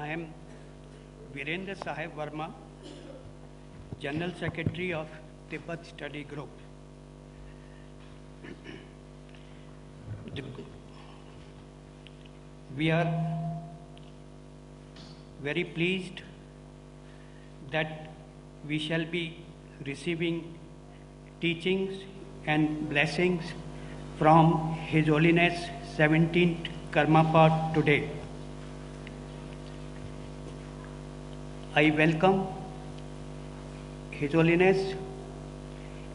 I am Virendra Sahib Verma, General Secretary of Tibet Study Group. We are very pleased that we shall be receiving teachings and blessings from His Holiness 17th Karmapa today. I welcome His Holiness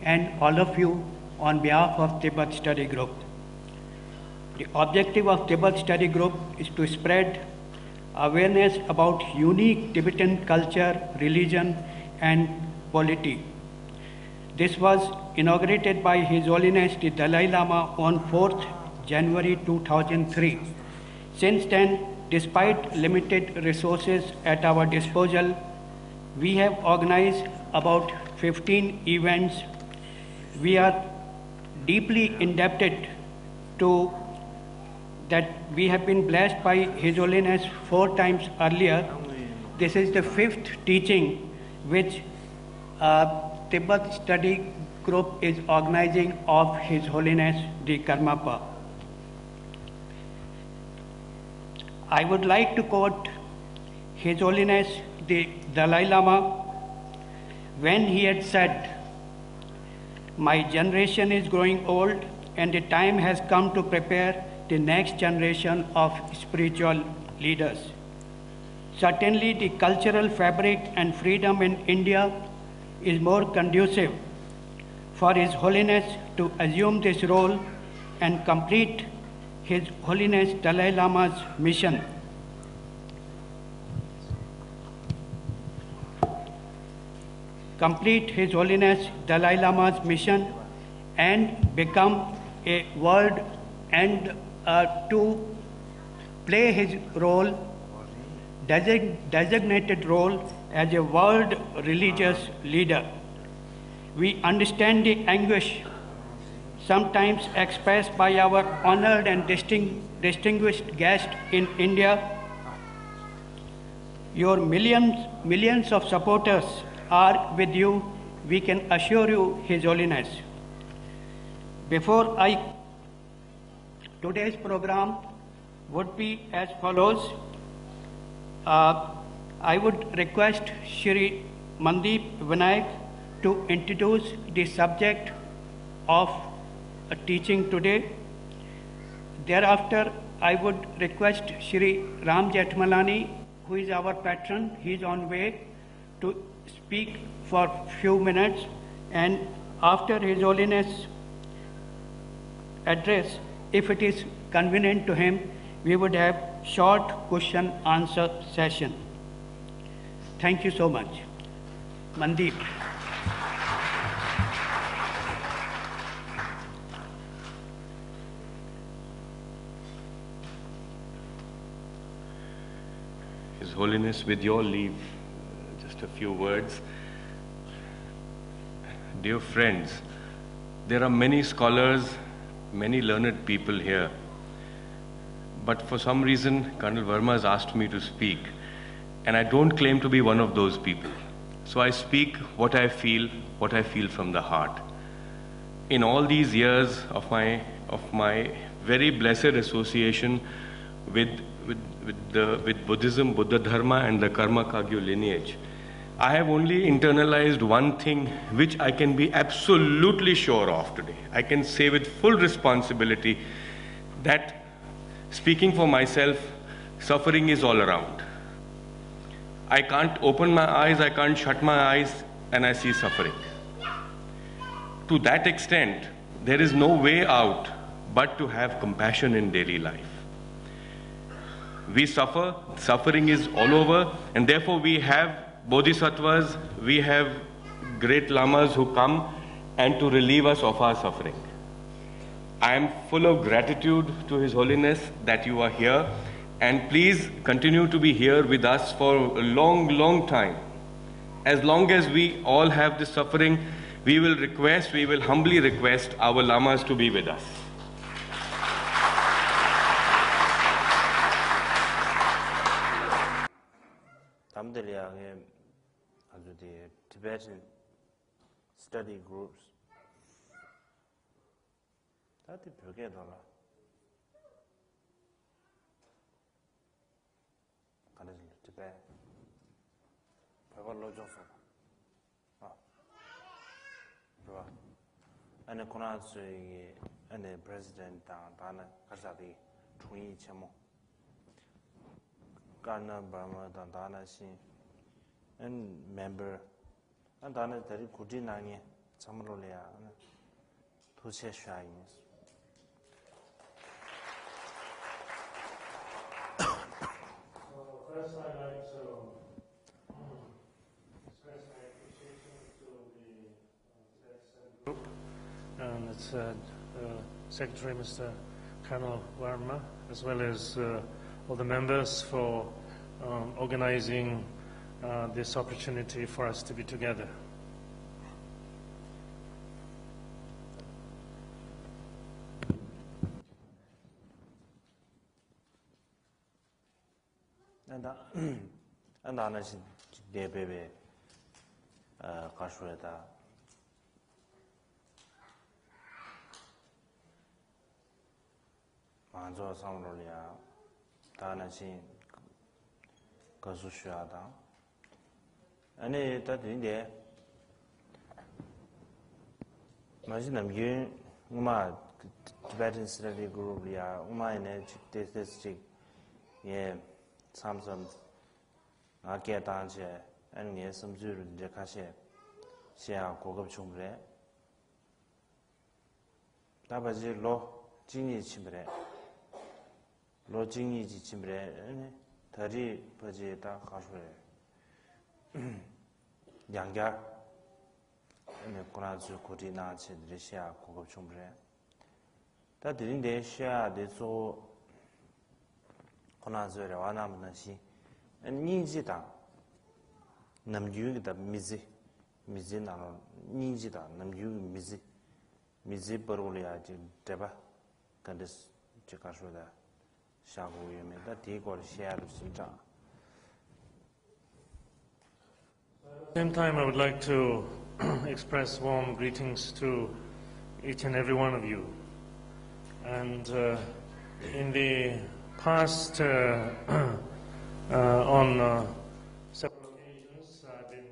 and all of you on behalf of Tibet Study Group. The objective of Tibet Study Group is to spread awareness about unique Tibetan culture, religion and polity. This was inaugurated by His Holiness the Dalai Lama on 4th January 2003. Since then, despite limited resources at our disposal, we have organized about 15 events. We are deeply indebted to that we have been blessed by His Holiness 4 times earlier. This is the 5th teaching which Tibet Study Group is organizing of His Holiness the Karmapa. I would like to quote His Holiness the Dalai Lama when he had said, "My generation is growing old and the time has come to prepare the next generation of spiritual leaders. Certainly the cultural fabric and freedom in India is more conducive for His Holiness to assume this role and complete His Holiness Dalai Lama's mission. Complete His Holiness Dalai Lama's mission and become a world and to play his role, designated role as a world religious leader. We understand the anguish sometimes expressed by our honored and distinguished guest in India. Your millions of supporters are with you, we can assure you, His Holiness. Today's program would be as follows. I would request Shri Mandeep Vinayak to introduce the subject of a teaching today. Thereafter, I would request Shri Ram Jethmalani, who is our patron. He is on way to speak for few minutes, and after His Holiness address, if it is convenient to him, we would have short question answer session. Thank you so much. Mandeep. His Holiness, with your leave, just a few words. Dear friends, there are many scholars, many learned people here, but for some reason Colonel Verma has asked me to speak, and I don't claim to be one of those people. So I speak what I feel from the heart. In all these years of my very blessed association with Buddhism, Buddha Dharma and the Karma Kagyu lineage, I have only internalized one thing which I can be absolutely sure of today. I can say with full responsibility that, speaking for myself, suffering is all around. I can't open my eyes, I can't shut my eyes, and I see suffering. To that extent, there is no way out but to have compassion in daily life. We suffer, suffering is all over, and therefore we have bodhisattvas, we have great lamas who come and to relieve us of our suffering. I am full of gratitude to His Holiness that you are here, and please continue to be here with us for a long time. As long as we all have this suffering, we will humbly request our lamas to be with us. Tibetan study groups. That's the Tibet. Tibet. And the president Dana Kasadi Tui Chamo Garna Burma Dana Shin and member and Dana Dari Kudinani Samarolia to say shines. First, I'd like to express my appreciation to the Tibet Study Group and its Secretary, Mr. Colonel Varma, as well as all the members for organizing this opportunity for us to be together. And honestly, dear baby, Kashweta. Manzo Samrolia, Tanashi, Kasushiada. And that in there, Majinam Yun, Uma, Tibetan study group, Uma in a district, yeah, Samsung. I get answer and yes, some zero the cashier. Share Kokab Chumbre. Tabaji law, Jini Chimbre. Law Jini Chimbre, 30 Pajeta Kashre. Yanga and the Konazu Kodina said the share Kokab Chumbre. That didn't they share the so Konazu Ravanam Nasi. And Nijita Namju the Mizi Mizina Nijita Namju Mizi Barolia Deba Kandis Chikashuda Shagu Yame that take or share of Sita. At the same time, I would like to express warm greetings to each and every one of you. And in the past on several occasions, I've been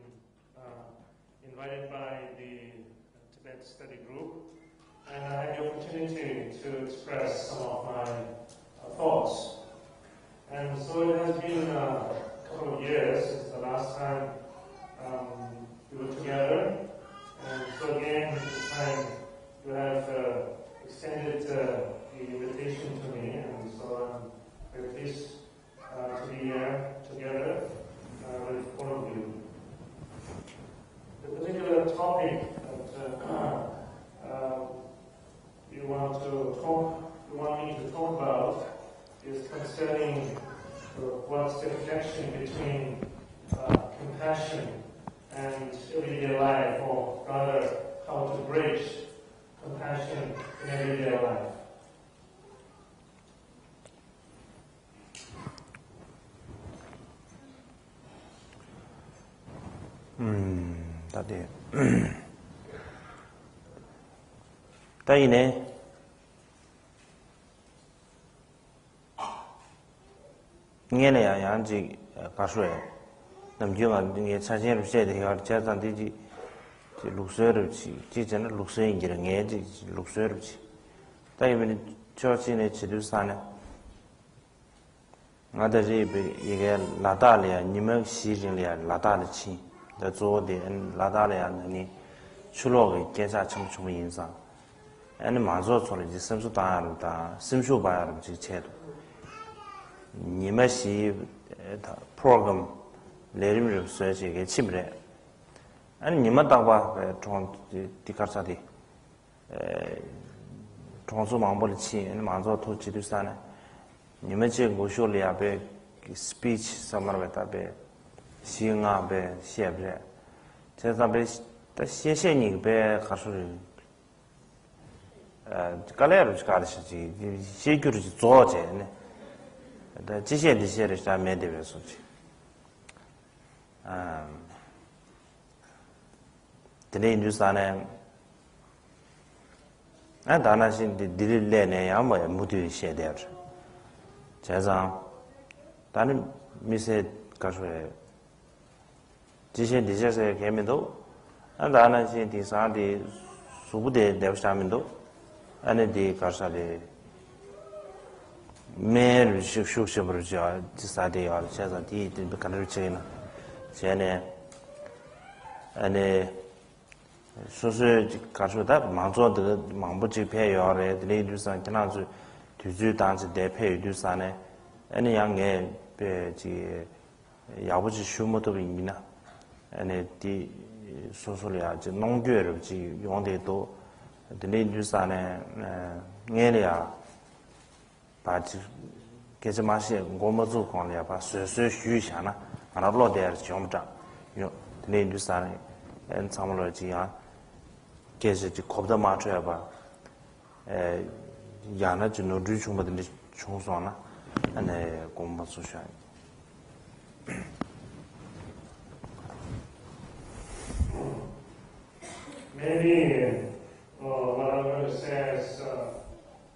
invited by the Tibet Study Group, and I had the opportunity to express some of my thoughts. And so it has been a couple of years since the last time we were together, and so again, this time you have extended the invitation to me, and so I'm very pleased to be here together with all of you. The particular topic that you want me to talk about is concerning what's the connection between compassion and everyday life, or rather, how to bridge compassion in everyday life. That is. Taine Niele Yanji Kashwe, Namjuma, the Sajan said he had just on the Luxurci, Chichen Luxing, Edge, Luxurci. Taimini Church in Chidusana. Other Yigel Latalia, Nimek Sigilia, Latalici. That's all the Ladalia and any Chulogi gets at some Chuminsa. And the Mazo solid, the Simsu Tarda, Simsu Bayar, which is Chet. Nimesi program, Lady Research, a Chibre. And Nimatawa, Tikarsati, Tonsumambolici, and Mazo to Chidusana. Nimeche Gosholia Abe speech, Samarvetabe. Seeing a bear, Shebre. Tell a best the Shesheni bear Hasuri Galerus Garci, Security George, the Tisha Series I made the research. Today in Jusane, and Danasin did lene yama mutu shed there. Chazam, Dani Missed Kashwe. Jishin disaster came in though, and Danasin disadi Subude Devstamindo, and the Kashade. Mere Shukshaburja decided or Chazan tea to become a chain. Chene and social culture that Manzo the Mambuchi pay or the ladies and cannot to do dance they pay do sane. Any young air Yabuchi Shumoto in Mina and the socially non good of Yonde do the ladies and Nelia. But Kesamashi Gomazu Konya, but so Shana, and a lot there is Jomja, the name you study and Samology, Kesha Kobda Matraba, Yana to no Duchum, but the Chonsona, and a Gomazu shine. Maybe what I'm going to say is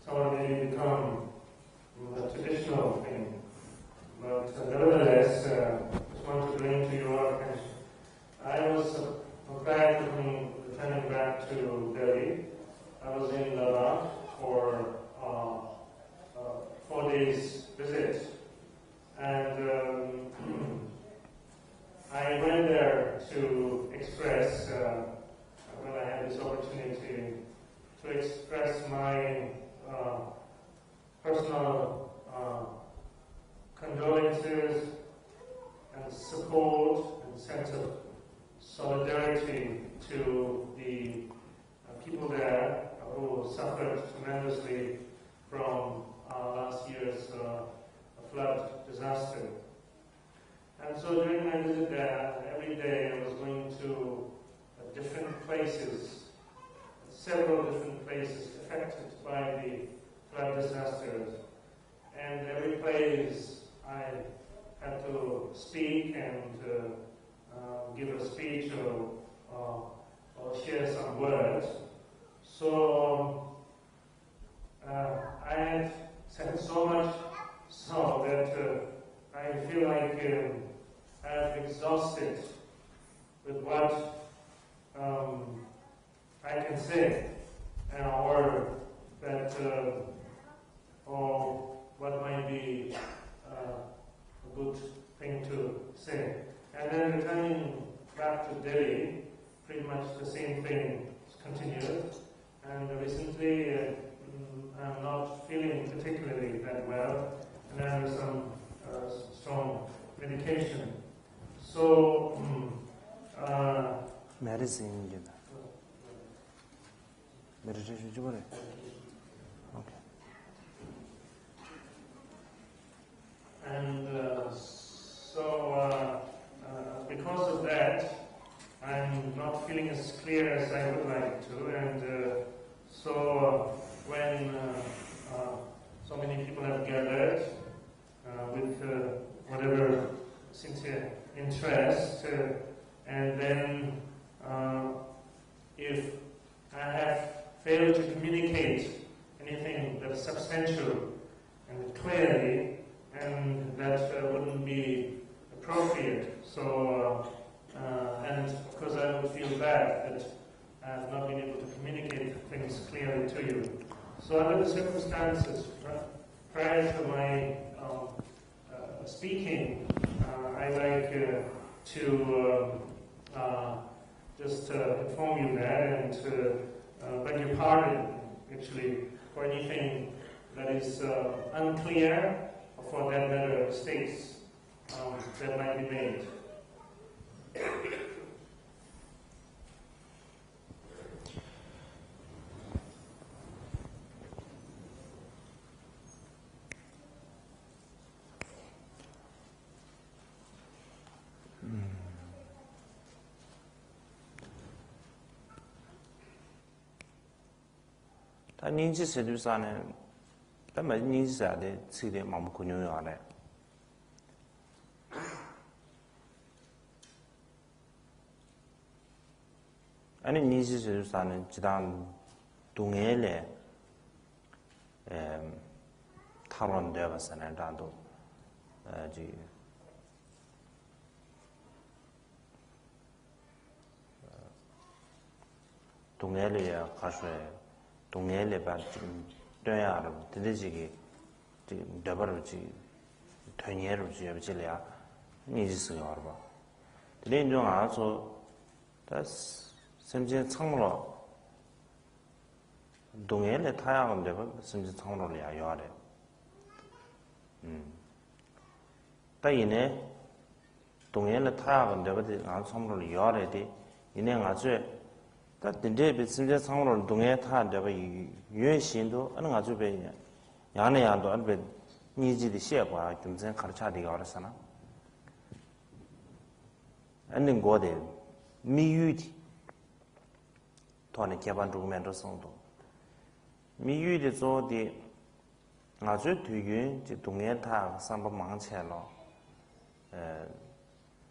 somebody become a traditional thing, but nevertheless, just want to bring to your attention. I was returning back to Delhi. I was in Ladakh for 4 days visit, and I went there to express, when I had this opportunity, to express my personal condolences and support and sense of solidarity to the people there who suffered tremendously from last year's flood disaster. And so during my visit there, every day I was going to different places, several different places affected by the flood disasters. And every place I had to speak and give a speech or share some words. So I had said so much so that I feel like I've exhausted with what I can say, or that or what might be a good thing to say. And then returning back to Delhi, pretty much the same thing continued. And recently, I'm not feeling particularly that well, and I have some strong medication. So, medicine, meditation, okay. And because of that, I'm not feeling as clear as I would like to. And so when so many people have gathered with whatever sincere interest, and then if I have failed to communicate anything that's substantial and clearly, and that wouldn't be appropriate. So, and of course I would feel bad that I have not been able to communicate things clearly to you. So under the circumstances, prior to my speaking, I like to just inform you that and beg your pardon, actually, for anything that is unclear, or for that matter, mistakes that might be made. 다 닌지 세두사네 담마 닌지사데 치데 마무 군요야네 아니 니지스사는 지단 동해에 타론되어 봤으나 단도 지 동해에 가서 동해에 받좀 돼야로 되지기 지금 더버지 되니에로 지어질이야 니지스가 알아 내인종 알아서 다 심지어 창문으로 동해에 타야하면 되고 심지어 창문으로 야요하래 따이네 동해에 타야하면 되고 안 창문으로 야요하래 이내 아주 다 딘데 심지어 창문으로 동해에 타야 되고 유해신도 어느 아주 배 야내야도 안배 니지디 시에봐 김생 가르쳐디가 알았잖아 안는 거대 미유디 토네 개반 도구멘도 성도 미유디 조디 아주 뒤에 지 동해 타 삼바 망체로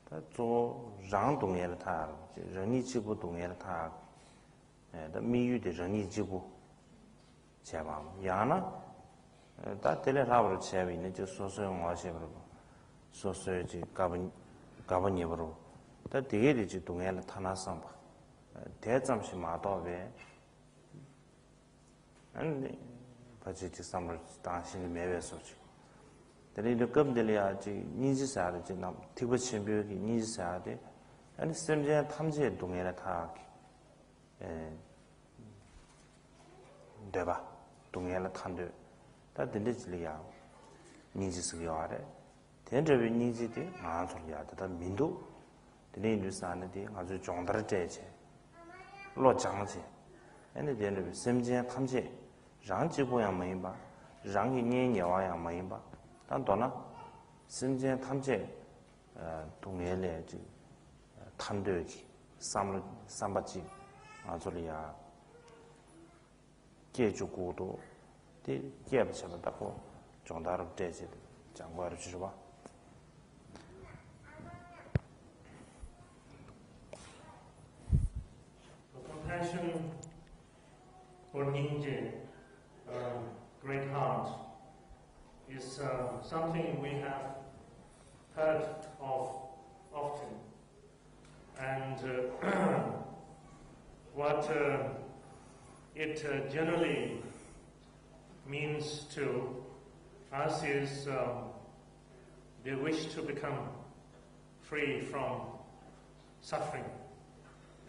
다조 랑 동해 타人力 지부 동해 타 다 미유디 人力 지부 제가 야나 다 텔레라브를 채비네 저 소소용 와셔버고 소소지 가번이버고 다 되게지 동해를 타나서 봐 대점시 마도베 아니 바지지 삼을 당신 매외서지 데리도 급들이야지 니지사를 지나 티버친비기 니지사데 아니 셈제 탐제 동해를 타 대바 동해를 탄데 다 딘데지리야 니지스가 와래 된저비 니지디 안 소리야 다 민도 드네인주사는데 아주 정다르제제 로장제 근데 된저비 셈제 탐제 랑지고야 뭐이바 랑이 년여야 뭐이바 단도나 셈제 탐제 동해래지 탐되기 삼바지 아소리야 계주고도 이 개업처럼다고 정다로 되지 장과를 주셔봐. Compassion or Ningje, great heart, is something we have heard of often, and what it generally means to us is the wish to become free from suffering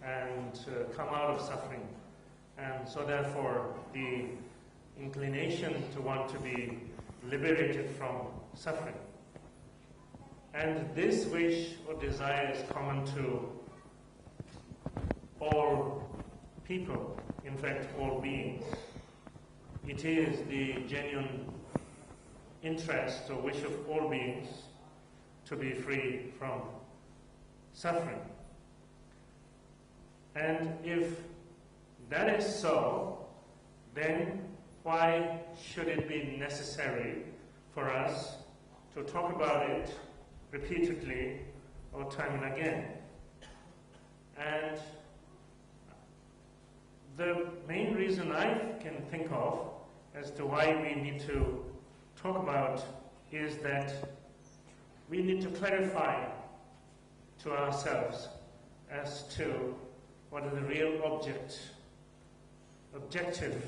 and come out of suffering, and so therefore the inclination to want to be liberated from suffering. And this wish or desire is common to all people, in fact all beings. It is the genuine interest or wish of all beings to be free from suffering. And if that is so, then why should it be necessary for us to talk about it repeatedly or time and again? And the main reason I can think of as to why we need to talk about is that we need to clarify to ourselves as to what is the real objective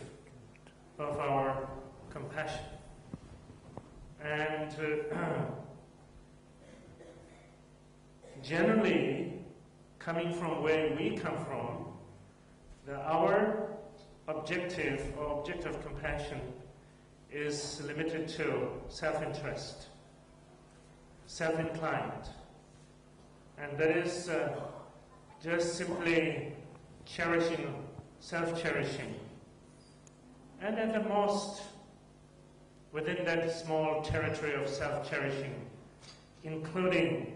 of our compassion. And generally, coming from where we come from, our objective or object of compassion is limited to self-interest, self-inclined, and that is just simply cherishing, self-cherishing. And at the most, within that small territory of self-cherishing, including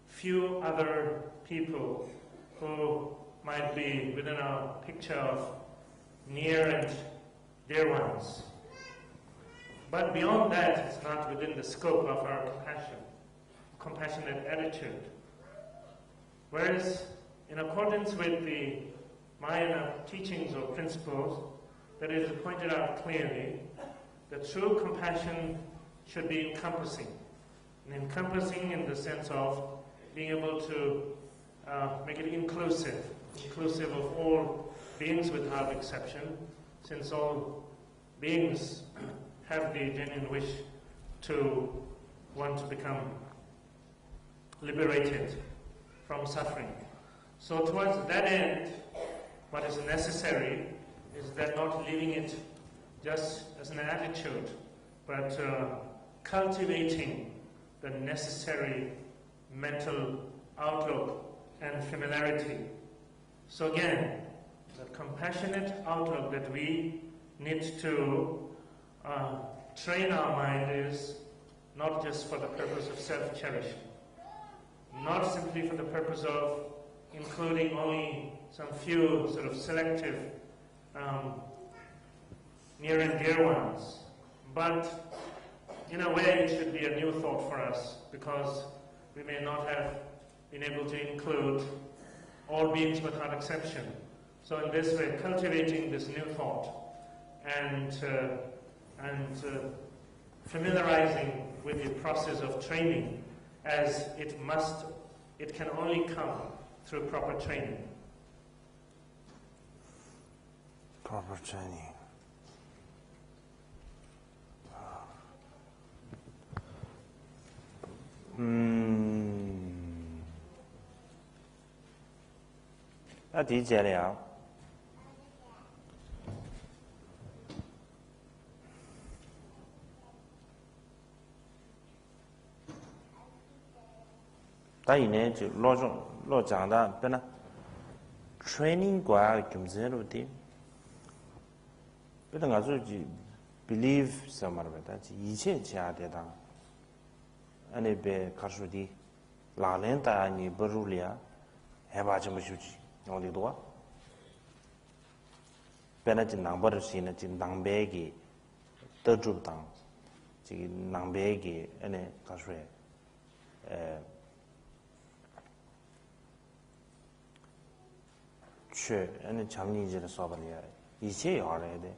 few other people who might be within our picture of near and dear ones. But beyond that, it's not within the scope of our compassionate attitude. Whereas, in accordance with the my teachings or principles, that it is pointed out clearly that true compassion should be encompassing. And encompassing in the sense of being able to make it inclusive of all beings without exception, since all beings have the genuine wish to want to become liberated from suffering. So towards that end, what is necessary is that not leaving it just as an attitude, but cultivating the necessary mental outlook and familiarity. So again, the compassionate outlook that we need to train our mind is not just for the purpose of self-cherishing, not simply for the purpose of including only some few sort of selective near and dear ones, but in a way it should be a new thought for us, because we may not have been able to include all beings without exception. So in this way, cultivating this new thought and familiarizing with the process of training, as it can only come through proper training. Proper training. Đã lý解了。但以呢就老讲的，对呢 ，training 过怎么子路的，别的我说就 believe 什么的，但是一切家的当，安尼别看书的，哪能大你不入里啊，还把这么修去，我的多，别那就南北的事呢，就南北的得主当，这个南北的安尼看书，去，那强尼这个说不了，一切要来的，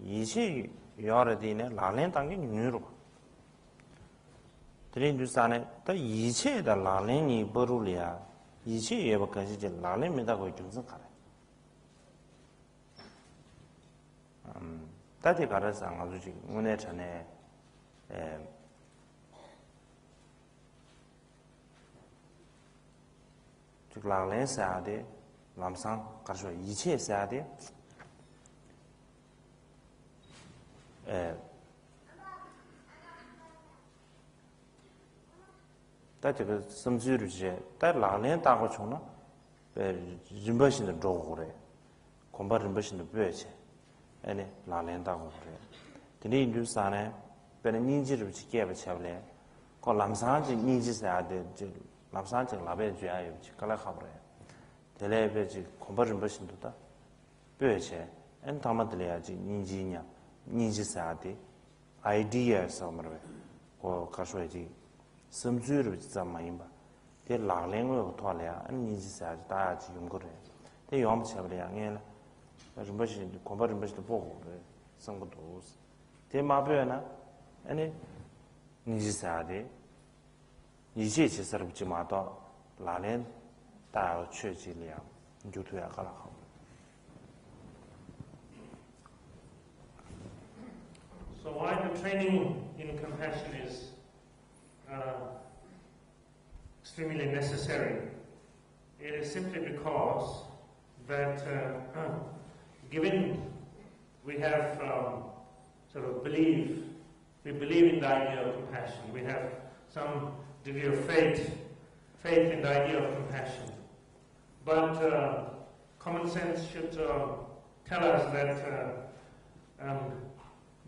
一切要来的呢，哪能当个女人？这里就啥呢？但一切的哪能你不入了，一切也不可惜的，哪能没得过精神看来？大体搞的是我说这个，我那成呢，这个哪能啥的？làm sao cả rồi ý chí sẽ đi tại cái tâm tư rồi chứ tại là nên ta có chung nó về riêng bản thân đồ rồi không phải riêng bản thân bề chứ anh ấy là nên ta có rồi thì nên như sao này về nên nhìn chỉ rồi chỉ kia về chèo lên còn làm sao thì nhìn chỉ sẽ đi làm sao thì là về chuyện ấy chỉ cái là không rồi 텔레비지 컴버전 버신도다 뼈에 엔 담아들려야지 인지냐 인지사디 아이디어 섬으로 고 가서야지 섬주를 진짜 많이 봐. 대 라랭을 토할래야 안 인지사지 다지 용거래. 대 용암 쳐버려 양에 좀 버신 컴버전 버신도 보고 그래. 성것도 대 마벼나 아니 인지사디 이제 제사를 붙지 마도 라랭大确尽量，你就对他干了好。So why the training in compassion is extremely necessary? It is simply because that given we have sort of we believe in the idea of compassion. We have some degree of faith in the idea of compassion. But common sense should tell us that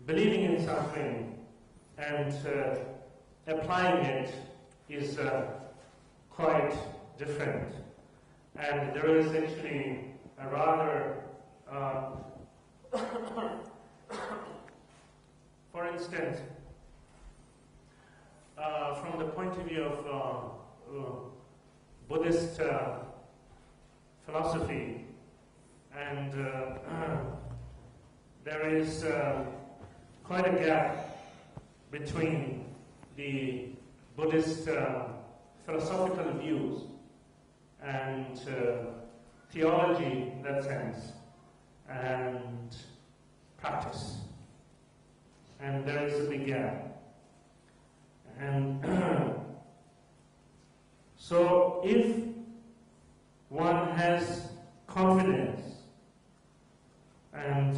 believing in something and applying it is quite different. And there is actually a rather, for instance, from the point of view of Buddhist philosophy, and there is quite a gap between the Buddhist philosophical views and theology in that sense, and practice. And there is a big gap. And so if one has confidence and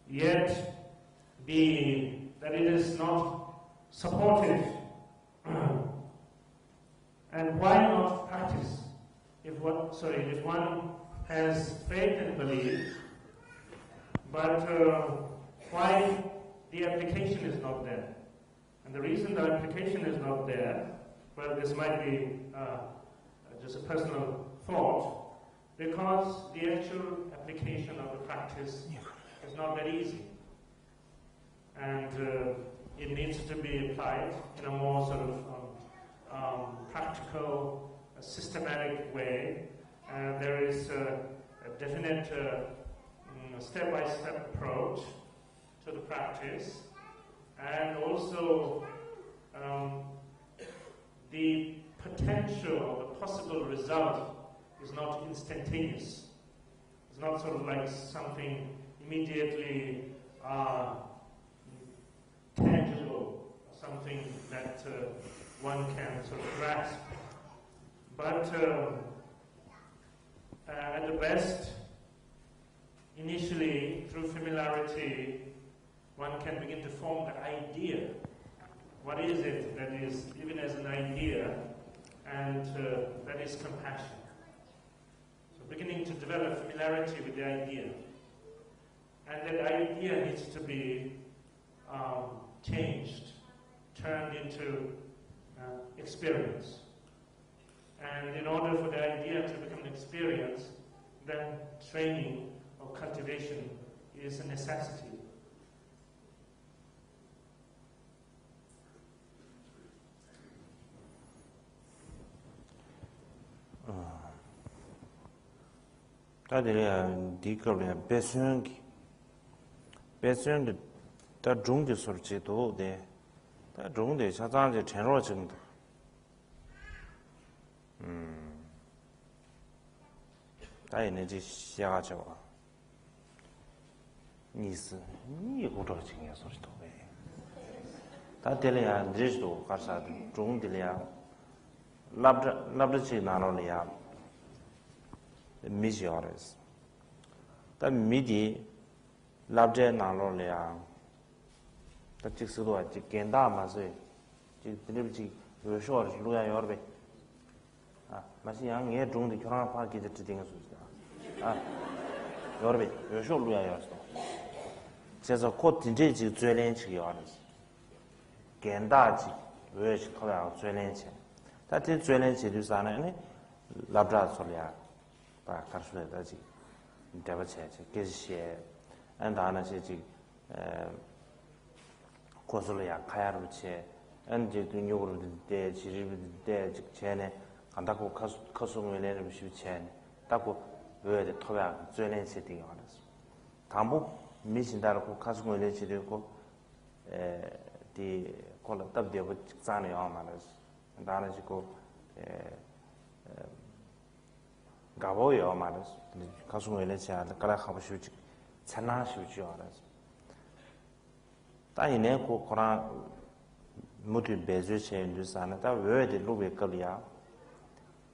yet that it is not supported, and why not practice? If one has faith and belief, but why the application is not there? And the reason the application is not there, well, this might be just a personal thought, because the actual application of the practice is not very easy. And it needs to be applied in a more sort of practical, systematic way. There is a definite step-by-step approach to the practice, and also the potential, the possible result is not instantaneous. It's not sort of like something immediately tangible, something that one can sort of grasp. But at the best, initially, through familiarity, one can begin to form the idea. What is it that is even as an idea, and that is compassion? So beginning to develop familiarity with the idea. And that idea needs to be changed, turned into experience. And in order for the idea to become an experience, then training or cultivation is a necessity. 다들 디거블에 배수연기 다 중기 소리도 돼. 다 중대 사장제 전로 정도. 다 에너지 시야가죠. 니스 니 고도 중에 소리도 돼. 다 들려야 드리도 가서 중들이야. 랍르치 나노리아 미지어스 다 미디 랍제 나노리아 다 직스도 아직 겐다 마세 지 드리브지 요쇼르 루야 여르베 아 마시 양에 중데 교랑 파기 지딩 수지 아 여르베 요쇼 루야 여르스 제가 곧 진짜지 죄련치 여르스 겐다지 왜 시켜야 죄련치 다들 죄련치도 사나네 랍자 소리야 바 가르쳐야 되지 대바체체 계시에 안다나지 고슬이야 가야르체 안제 등요로 때 지리비 때 직전에 간다고 커송을 비시체 딱고 왜데 토야 죄련치 되게 하는스 담보 미신다고 커송을 지리고 디 콜랍답되고 직산에 아마르스 다나지고 가보요 말스 가수를 해야 가라 가보시지 찬나시지 알아서 따이네 고 코라 모두 베즈체 인두사나 다 왜데 루베 걸이야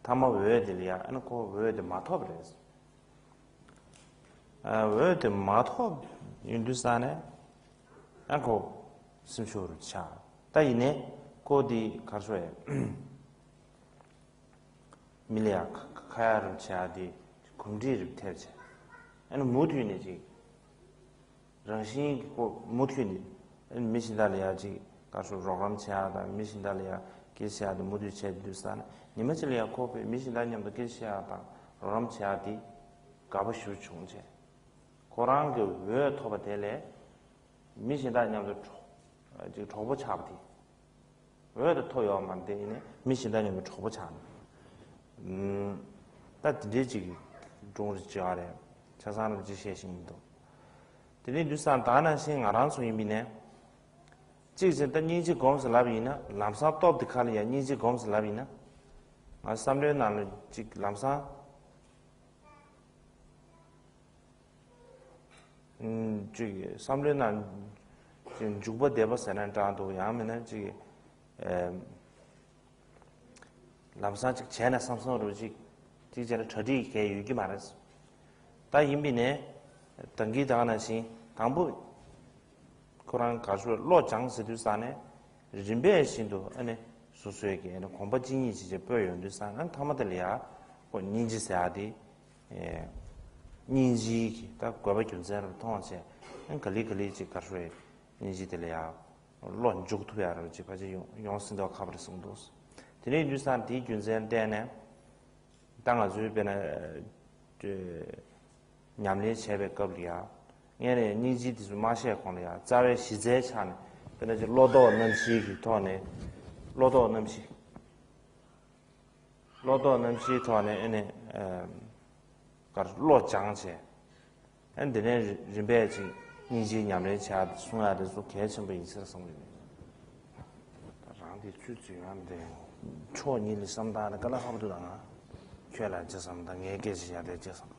타마 왜데리야 안고 왜데 마토브레스 아 왜데 마토 인두사네 안고 심쇼르 차 따이네 고디 가수에 밀리아 카야를 차디 군디를 태체 아니 모두이네지 정신 고 모두이네 미신달이야지 가수 로감 차다 미신달이야 계시아도 모두 체드스탄 니마질이야 코페 미신달님도 계시아다 로감 차디 가버슈 총제 고랑그 왜 토바텔레 미신달님도 저 초보 차부디 왜도 토요만 되네 미신달님도 초보 차 다 되지 종을 지어래 차산을 지시하십니다. 드니 뉴산 다나신 아란소 이미네 지진다 니지 검스 라비나 람사 톱 디칼이야 니지 검스 라비나 아 삼레나는 지 람사 저기 삼레난 지금 죽버 대버서는 다도 야면은 저기 람사 즉 제나 삼성으로 지제를 저디 개 유기 말았어. 다 임비네 등기 당하나시 당부 코란 가수 로장스도산에 림베 신도 안에 수수에게 공부 진이 지제 표현도 산은 타마들이야 뭐 니지사디 에 니지 다 과바 준자를 통해서 지 가수에 니지들이야 론 죽투야를 지바지 용신도 가버렸습니다. 드네 뉴산 디 준전 때네 당아 주변에 저 냠리 체베 겁리야 얘네 니지디 마시에 권이야 자외 시제 찬 근데 저 로도 넘시 토네 로도 넘시 토네 에네 가르 로 장제 엔데네 림베지 니지 냠리 차 송아데 소 개천부 있어 성립 라디 추지한데 초니리 삼다는 걸라 하버도나 죄라 저삼다 얘기해야 돼 저삼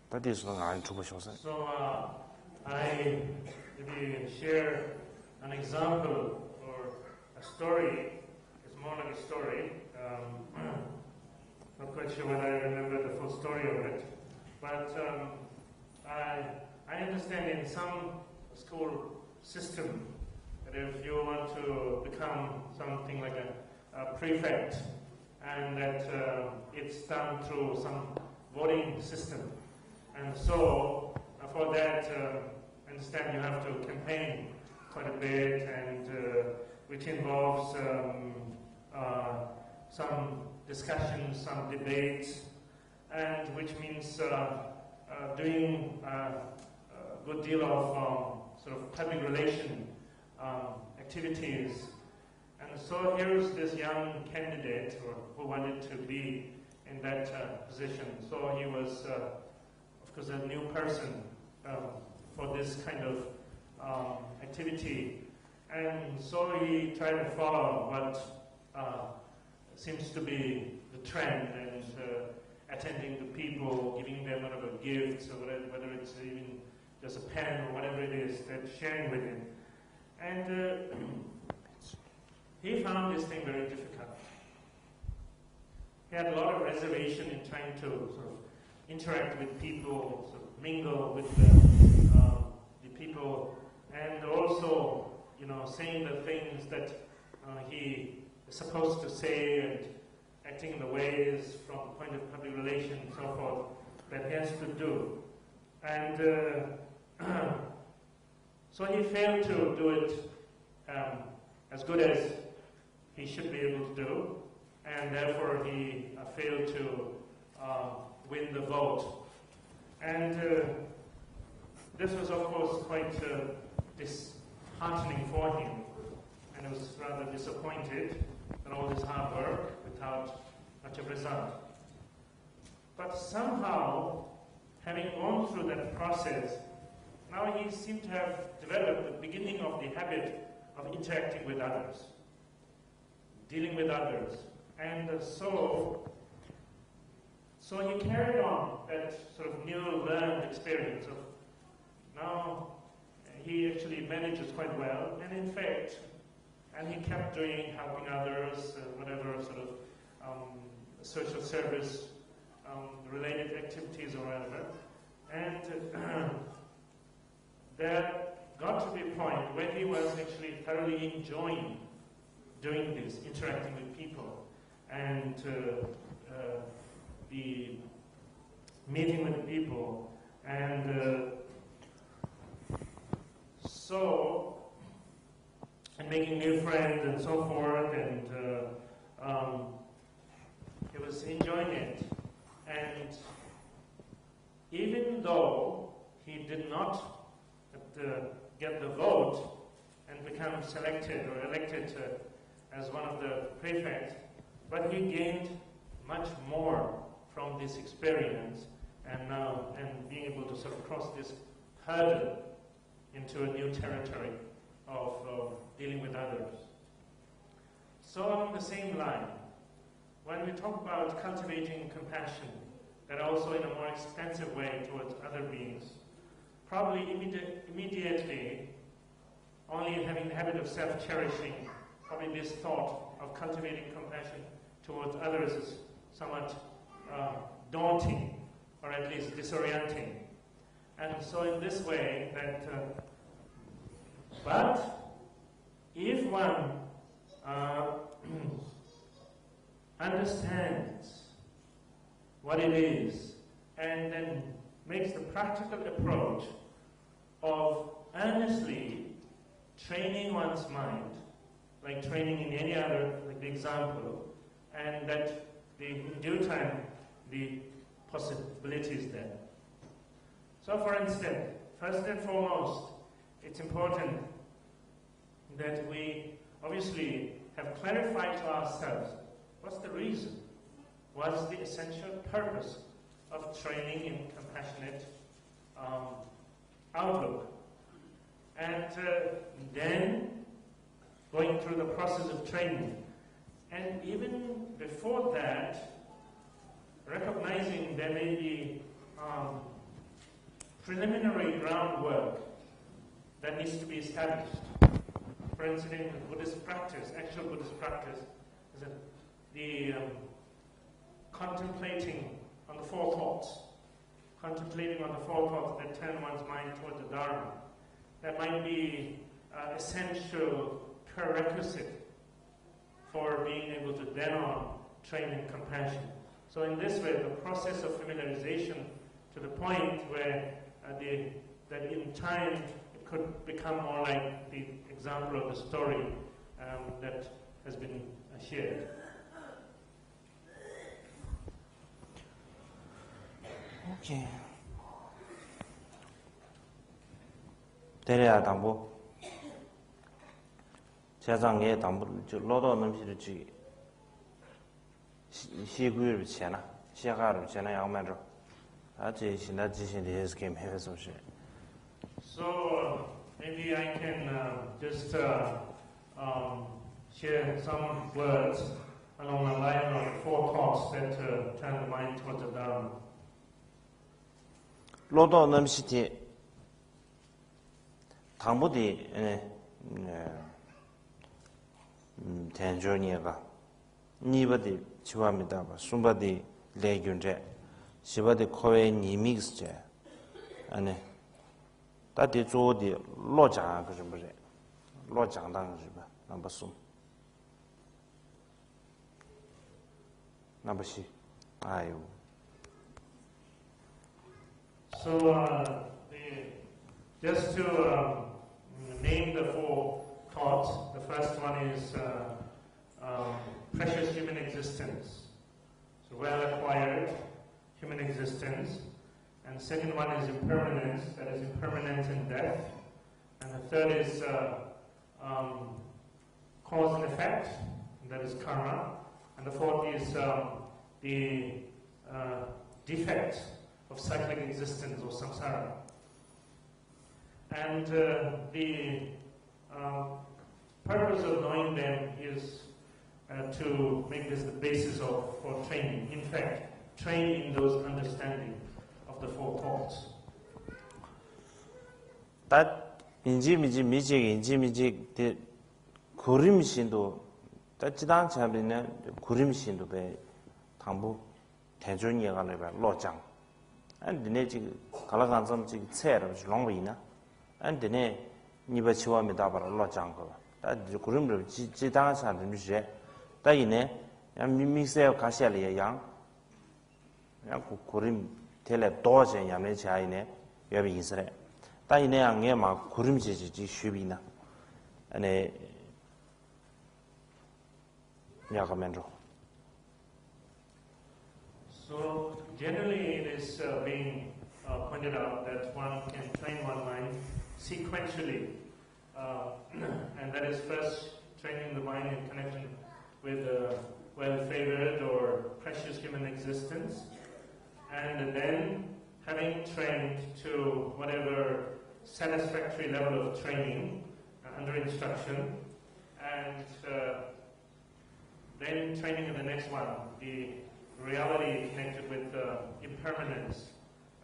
So I maybe share an example or a story. It's more like a story. Not quite sure whether I remember the full story of it, but I understand in some school system that if you want to become something like a prefect, and that it's done through some voting system. And so, for that, I understand you have to campaign quite a bit, and which involves some discussions, some debates, and which means doing a good deal of sort of public relation activities. And so here's this young candidate who wanted to be in that position. So he was because a new person for this kind of activity, and so he tried to follow what seems to be the trend, and attending to people, giving them whatever gifts, or whether it's even just a pen or whatever it is, that sharing with him. And he found this thing very difficult. He had a lot of reservation in trying to sort of interact with people, sort of mingle with the people, and also, saying the things that he is supposed to say, and acting in the ways from the point of public relations and so forth that he has to do. And so he failed to do it as good as he should be able to do, and therefore he failed to win the vote. And this was, of course, quite disheartening for him, and he was rather disappointed that all this hard work without much of a result. But somehow, having gone through that process, now he seemed to have developed the beginning of the habit of interacting with others, dealing with others. And so he carried on that sort of new learned experience of now he actually manages quite well, and in fact, and he kept doing, helping others, whatever sort of social service related activities or whatever. And there got to be a point where he was actually thoroughly enjoying doing this, interacting with people, and the meeting with people, and and making new friends and so forth, and he was enjoying it. And even though he did not get the vote and become selected or elected as one of the prefects, but he gained much more from this experience, and being able to sort of cross this hurdle into a new territory of dealing with others. So along the same line, when we talk about cultivating compassion, but also in a more extensive way towards other beings, probably immediately only having the habit of self-cherishing, probably this thought of cultivating compassion towards others is somewhat daunting, or at least disorienting. And so in this way, but if one understands what it is and then makes the practical approach of earnestly training one's mind, like training in any other example, and that in due time the possibility is there. So for instance, first and foremost, it's important that we obviously have clarified to ourselves what's the reason, what's the essential purpose of training in compassionate outlook. And then going through the process of training. And even before that, recognizing there may be preliminary groundwork that needs to be established. For instance, Buddhist practice, actual Buddhist practice, is the contemplating on the four thoughts, contemplating on the four thoughts that turn one's mind towards the Dharma. That might be essential prerequisite for being able to then on train in compassion. So in this way, the process of familiarization to the point where that in time it could become more like the example of the story that has been shared. Okay. 대래야 당부. 세상에 당부 저 로도 넘시를 지 시구를 지나 시가를 지나 양만으로 아주 신나 지신의 해스김 해서 시. So maybe I can just share some words along the line of four thoughts that turn the mind towards the Dharma. 로도 넘시티 당부디 대전이가 니버디 지와입니다. 숨바디 레균제 시바디 코에 니믹스제 아니 다디 조디 로장 그 좀 그래 로장당 그 봐. 넘버 숨 넘버 시 아유. So just to name the four thoughts, the first one is precious human existence, so well acquired human existence, and the second one is impermanence, that is impermanence in death, and the third is cause and effect, that is karma, and the fourth is the defect of cyclic existence or samsara. And the purpose of knowing them is to make this the basis for training. In fact, train in those understanding of the four thoughts. 딱 인지미지 미지 인지미지 대 구림신도 따지당 참리는 구림신도 배 당부 대존이가 내가 로장 안드네 지금 갈라간 좀 지금 체로 롱위나 안드네 니바 치와미다 바로 로장 거 따지 구림을 지당 참는 주제 따이네 미미세요 가시알이야 양 구림 텔레 도제 야메 자이네 여비 이스라엘 따이네 양에 막 구림지지 쉬비나 아니 야가면로. So generally it is being pointed out that one can train one mind sequentially, and that is first training the mind in connection with well-favored or precious human existence, and then having trained to whatever satisfactory level of training under instruction, and then training in the next one, the reality connected with impermanence,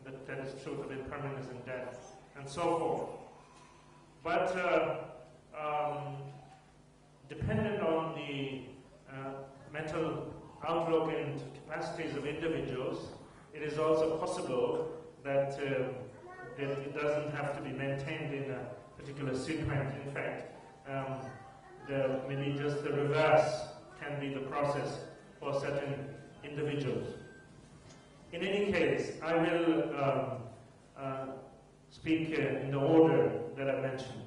that is truth of impermanence and death, and so forth. But dependent on the mental outlook and capacities of individuals, it is also possible that it doesn't have to be maintained in a particular sequence. In fact, maybe just the reverse can be the process for certain individuals. In any case, I will speak in the order that I mentioned.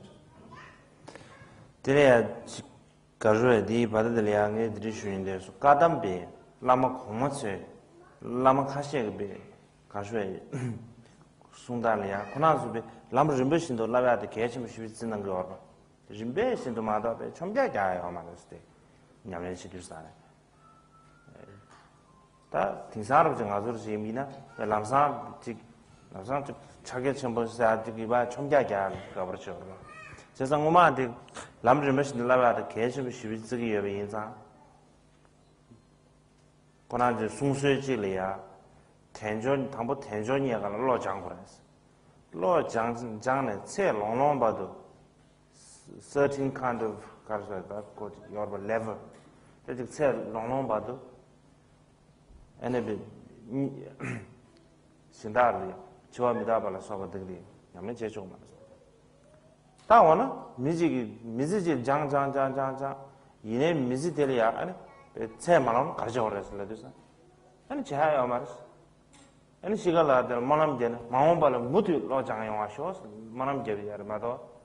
Kazue di Badalia Nidrishu de Kadambi, Lama Komatse, Lama Kashebe, Kazue Sundalia, Konazubi, Lam Rimbish in the Lava, the Kachim Shivits in the Gorba. The Jimbish in the Madabe, Chambia Guy on Majesty, Yamashi Dusana. That Tinsar of Jangazur Jimina, the Lamsam, Lamsam Chaget Chambers to give a Chambia Guy, Gabriel. 세상만 그 남르메신 라바의 개심 시비즈기 여인사 고난지 숭수지리야 텐전 당보 텐전이야가 로장고라스 로장장네 체 롱롱바도 certain kind of 가르사다 고 your level that 체 롱롱바도 에네비 신다리 저합니다 발라 소바들이 야면 제조만 다원은 미지기 장장장장장 이내 미지들이야 아니 제만은 가르쳐 버렸을 때서 아니 제하여 말스 아니 시간라들 만남되는 마음발을 모두 로장에 와셔 만남제비야 말도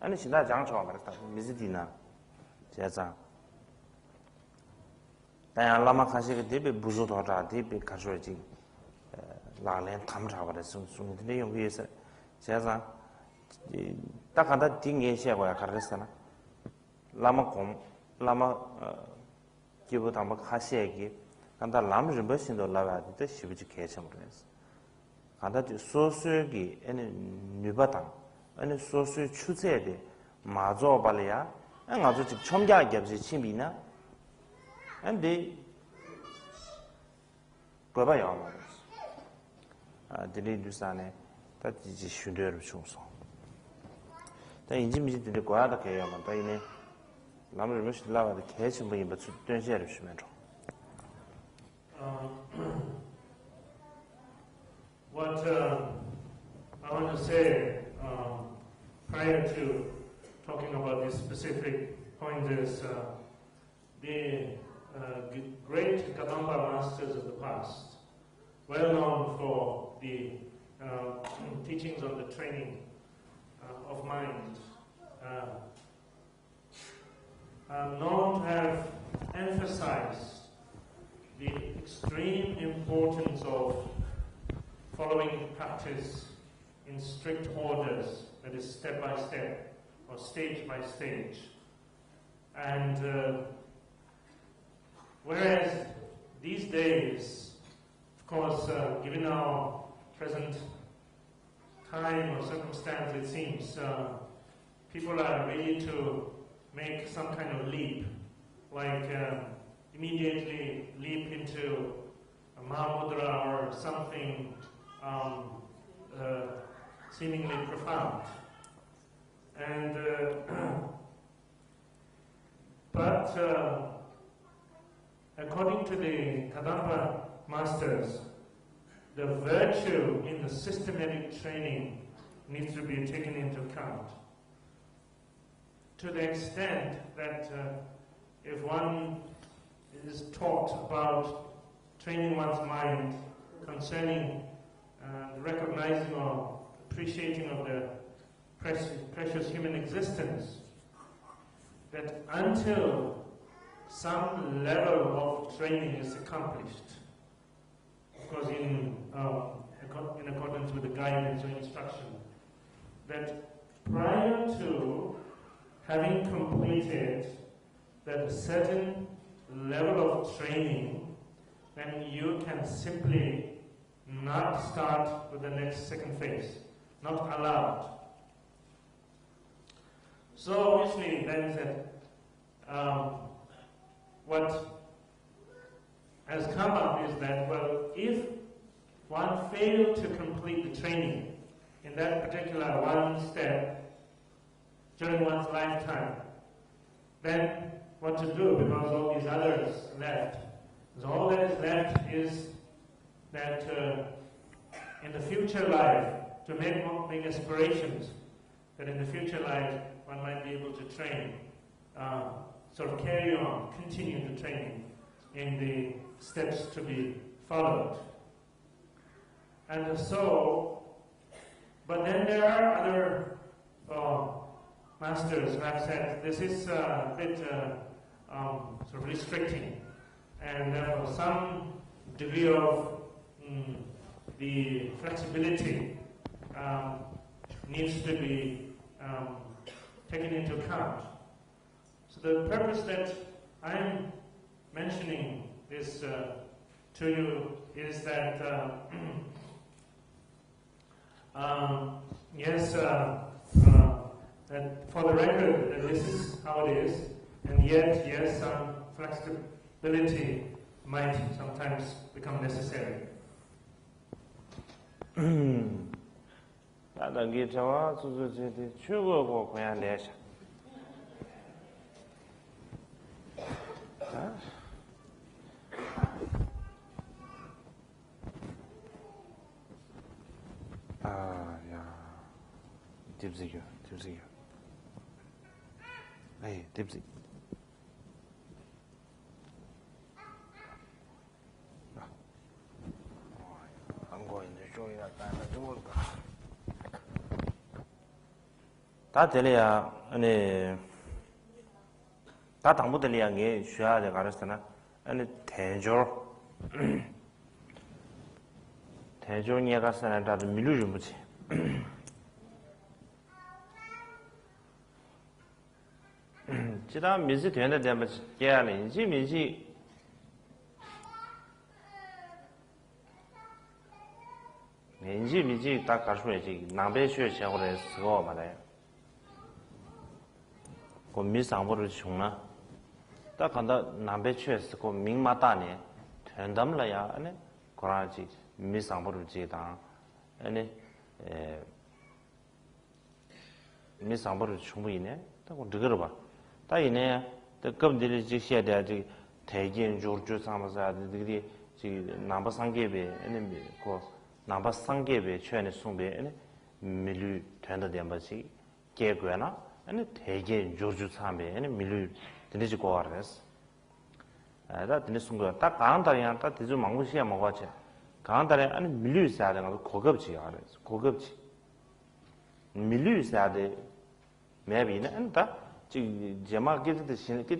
아니 신다 장초 말았다 미지디나 제자 다양 라마 카시게 되게 부조도라 되게 가져지 라렌 탐자 버렸어 순인데 용기에서 제자 딱 하나 딩에 시작이야 가르쳤잖아. 라마 기부도 한번 하시기. 간다 라마 좀 버신도 라바도 시비지 개념을 했어. 간다 소수기 아니 뉴바당 아니 소수 추세에 마저 발이야. 아주 즉 첨가하게 없이 심이나. 근데 그거야 말이야. 들리두산에 다 지지 슈더를 중소. 인지미지 들을 거야 다 개요만 다 이네 남을 몇시 라와도 개치 뭐 이거 전시를 주면 줘. What I want to say prior to talking about this specific point is the great Kadamba masters of the past, well known for the teachings on the training of mind, are known to have emphasized the extreme importance of following practice in strict orders, that is step by step or stage by stage. And whereas these days, of course, given our present time or circumstance, it seems people are ready to make some kind of leap, like immediately leap into a Mahamudra or something seemingly profound. And but according to the Kadamba masters, the virtue in the systematic training needs to be taken into account. To the extent that if one is taught about training one's mind concerning recognizing or appreciating of the precious human existence, that until some level of training is accomplished, of course in accordance with the guidance or instruction, that prior to having completed that certain level of training, then you can simply not start with the next second phase, not allowed. So obviously then that what has come up is that, well, if one failed to complete the training in that particular one step during one's lifetime, then what to do, because all these others left. So all that is left is that in the future life, to make aspirations, that in the future life one might be able to train, sort of carry on, continue the training in the steps to be followed. And so, but then there are other masters who have said this is a bit sort of restricting, and therefore some degree of the flexibility needs to be taken into account. So the purpose that I'm mentioning this to you is that yes, that for the record that this is how it is, and yet yes, some flexibility might sometimes become necessary. 다단계 저와 수수제대 최고고 그냥 내셔. 야. 딥지요. 에이, 딥지. 다 들려야 아니 다 당부 들려야 게 쉬어야 돼 가르스나 아니 대조니에 가서는 다들 밀루 좀 보지 지난 미지 되는 데면 깨야는 인지 미지 딱 가르쳐야지 남배 쉬어 시작을 쓰고 말아요. 그 미상보를 중나 딱 간다 남배 쉬어 쓰고 민마다네 된담라야 아니 그러지 미상보를 지다 아니 미상보를 충분히네 딱 그거 봐. 다 이네 덕금들이 지셔야 돼. 대진 조르주 상마사 되게 지 남바 상계배 아니 그 남바 상계배 최연의 송배 밀류 된다 된바지 개고나 아니 대진 조르주 상배 아니 밀류 되지 거라스 다 되는 순간 딱 강달이야 딱 되지 망고시야 먹어지 강달에 아니 밀류 있어야 되는 거 고급지 알아서 고급지 밀류 있어야 돼 매비는 안다 지 제마 기타도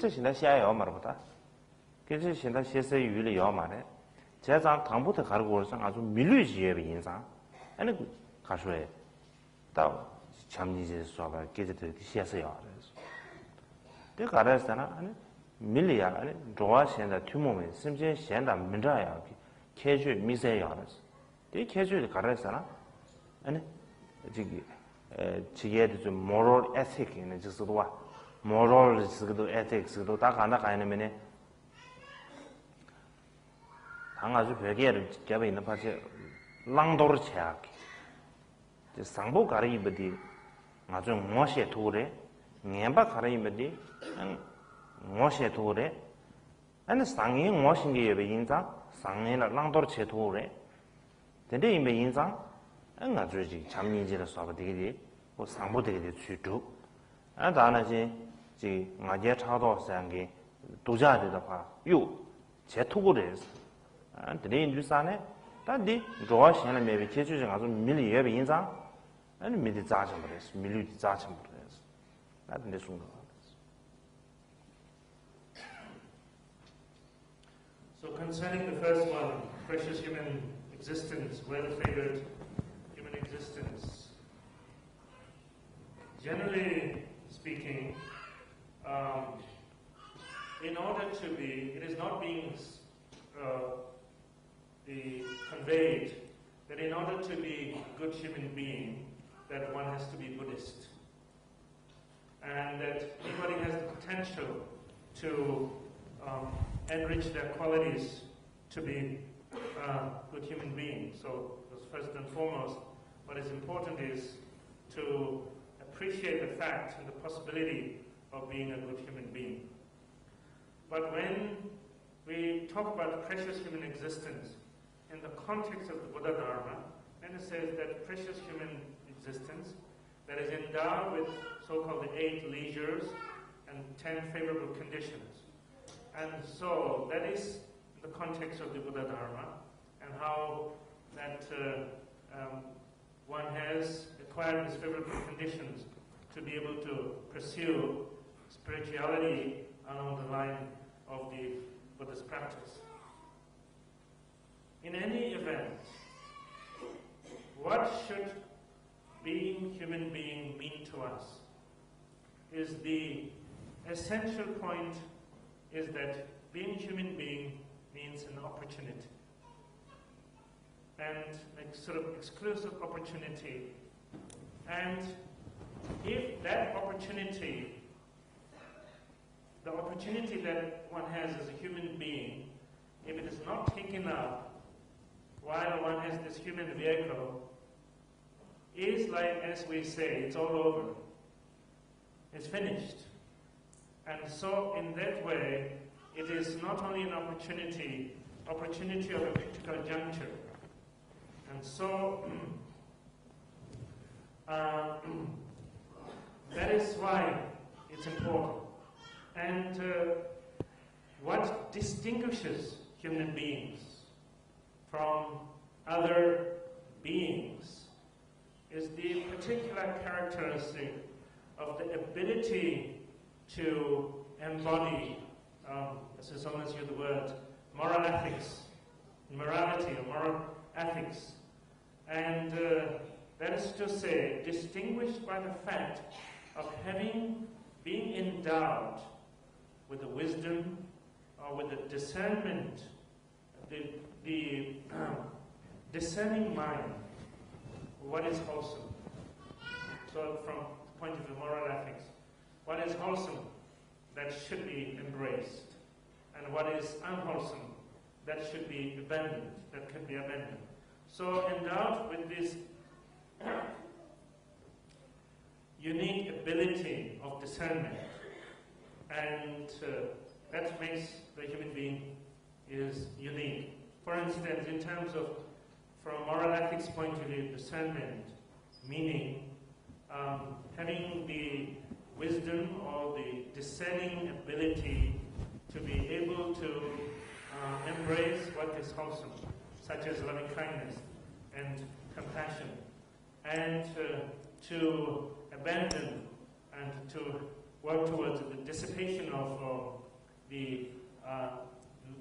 신다 시야요 말보다 기타 신다 시세 유리 요 말에 제장 당부터 가르고 올서 아주 밀류지의 인상 아니 가셔에 다 참니제 수업을 기타도 시야서요 그래서 그 가르스나 아니 밀리야 아니 좋아신다 투모면 심진 신다 민자야 계주 미세요 그래서 이 계주를 가르스나 아니 저기 지게도 좀 moral ethic 있는 지수도 와 moral 지수도 ethics도 다 가나 가는면에 아주 별개를 잡아 있는 파지 랑도르 체약 저 상보 가리버디 아주 뭐시에 도래 녜바 가리버디 뭐시에 도래 아니 상이 뭐신 게 예배 인자 상이나 랑도르 체 도래 근데 이메 인자 아주 지 잠니지를 수업 되게 뭐 상보 되게 주도 아 다나지 지 마제 차도 상게 도자되다 봐요 제 토고래서 아 드레인 주사네 다디 좋아시는 매비 제주정 아주 밀리 예비 인상 아니 미디 자정 버렸어 밀리 자정 버렸어 나한테 순간 So concerning the first one, precious human existence, well-favored human existence, generally speaking, in order to be, it is not being conveyed that in order to be a good human being, that one has to be Buddhist. And that anybody has the potential to enrich their qualities to be a good human being. So first and foremost, what is important is to appreciate the fact and the possibility of being a good human being. But when we talk about precious human existence in the context of the Buddha Dharma, then it says that precious human existence that is endowed with so-called the 8 leisures and 10 favorable conditions. And so that is the context of the Buddha Dharma and how that one has acquired these favorable conditions to be able to pursue spirituality along the line of the Buddhist practice. In any event, what should being human being mean to us is the essential point is that being human being means an opportunity, and a sort of exclusive opportunity. And if that opportunity, the opportunity that one has as a human being, if it is not taken up while one has this human vehicle, is like, as we say, it's all over. It's finished. And so in that way, it is not only an opportunity of a critical juncture. And so that is why it's important. And what distinguishes human beings from other beings is the particular characteristic of the ability to embody, as someone has used the word, moral ethics, morality or moral ethics. And that is to say, distinguished by the fact of being endowed with the wisdom or with the discernment, the discerning mind, what is wholesome. So from the point of view of moral ethics, what is wholesome that should be embraced, and what is unwholesome that should be abandoned, that could be abandoned. So endowed with this unique ability of discernment, and that makes the human being is unique. For instance, in terms of, from a moral ethics point of view, discernment, meaning having the wisdom or the discerning ability to be able to embrace what is wholesome, such as loving kindness and compassion, and to abandon and to work towards the dissipation of the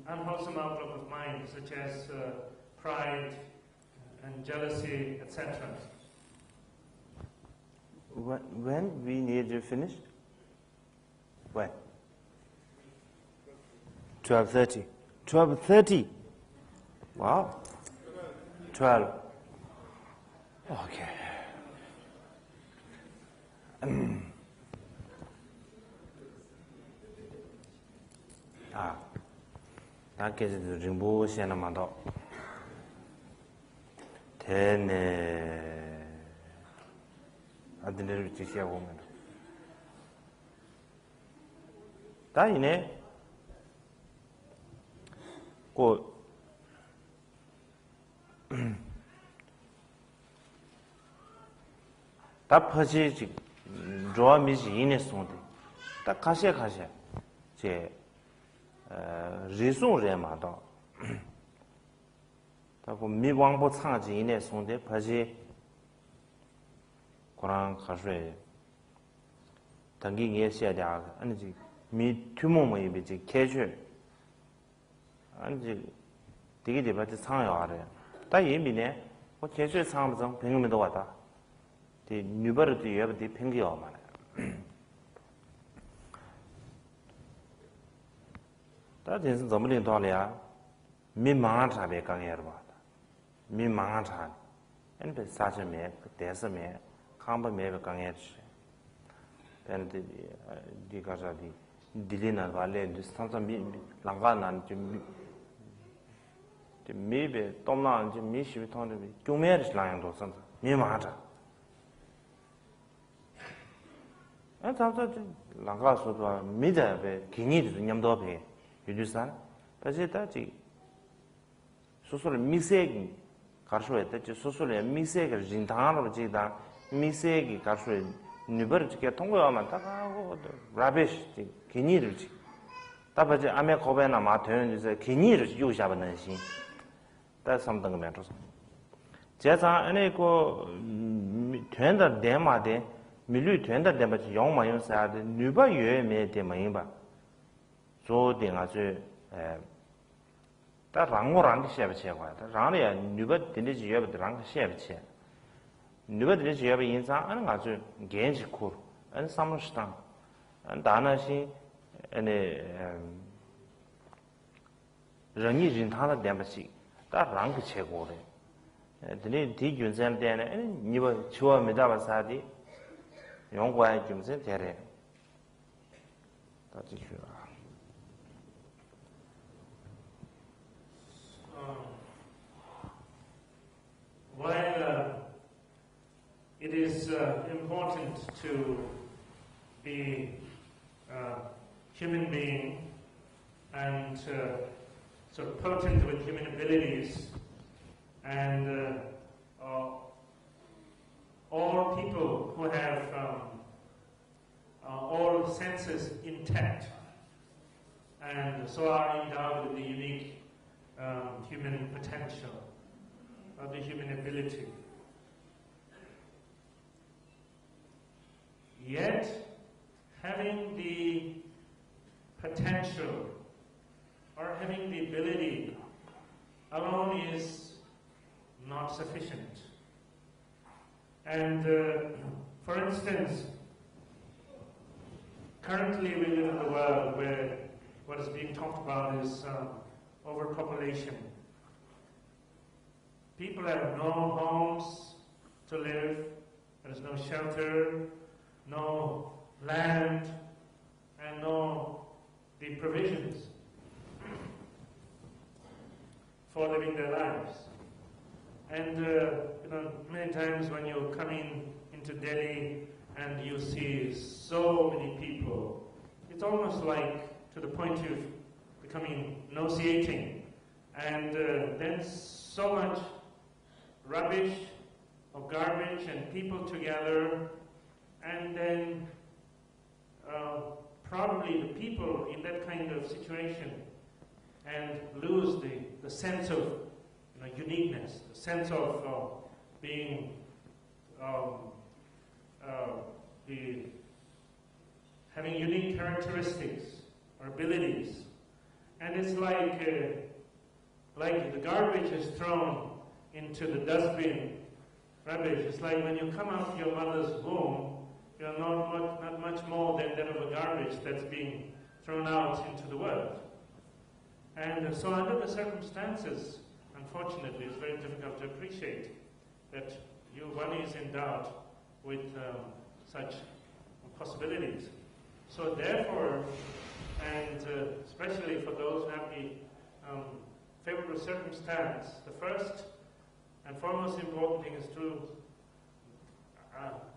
unwholesome outlook of mind, such as pride and jealousy, etc. When we need to finish? When? 12:30. 12:30. Wow. 12. Okay. 나께 링보 시에나마도 대네 아들을 지시하고 오면 다이네 고 답하지 좋아미지 이네 송데 딱 가시야 제 리송레마도 다고 미왕보 창지 이네 송데 바지 고랑 가수에 당기 예시야다 아니지 미 투모모이 비지 캐주 아니지 되게 되바지 상요 알아요 다 예미네 뭐 캐주 상무정 병음에도 왔다 디 뉴버르도 예버디 팽기어 말아요 다 진짜怎么领导了呀 미망한 잡에 강해로 봤다 mi manga cha en be sa che me de se me khang ba me be kang ye chi ben di ga ja di dilina va le du san mi lang ga nan ji mi be tom na ji mi shi tong de bi kyung me ri lang yang do san mi manga cha an ta ta lang ga su do mi de be ki ni de nyam do be yu ju san ba je ta ji 소소를 미세기 가르쳐야 돼. 소소를 미세기 진단으로 지다 미세기 가르쳐 뉴버지게 통과하면 다가고 라베시 기니를 지. 다바지 아메 고베나 마 되는 이제 기니를 요샤버는 신. 다 삼등 면에서. 제가 안에 그 된다 대마데 밀류 된다 대마지 용마용 사데 뉴버 유에메 대마인 봐. 조딩아주 다 랑고랑 시합 치고야. 랑이야 누가 되는지 지역부터 랑 시합 치. 누가 되는지 지역의 인상 하는 아주 괜찮고 안 삼스당. 안 다나시 아니人人他的点不起，但랑 그 최고래. 근데 뒤 윤선 때는 니가 좋아 메다 봐사디 용과에 김선 되래. 다 지켜. While it is important to be a human being and sort of potent with human abilities, and all people who have all senses intact, and so are endowed with the unique human potential, of the human ability. Yet, having the potential or having the ability alone is not sufficient. And for instance, currently we live in a world where what is being talked about is overpopulation. People have no homes to live, there is no shelter, no land, and no the provisions for living their lives. And many times when you're coming into Delhi and you see so many people, it's almost like to the point of becoming nauseating. And then so much rubbish or garbage and people together, and then probably the people in that kind of situation and lose the sense of uniqueness, the sense of being having unique characteristics or abilities. And it's like the garbage is thrown into the dustbin, rubbish. It's like when you come out of your mother's womb, you're not much more than that of a garbage that's being thrown out into the world. And so under the circumstances, unfortunately, it's very difficult to appreciate that one is endowed with such possibilities. So therefore, and especially for those who have the favorable circumstance, the first and foremost important thing is to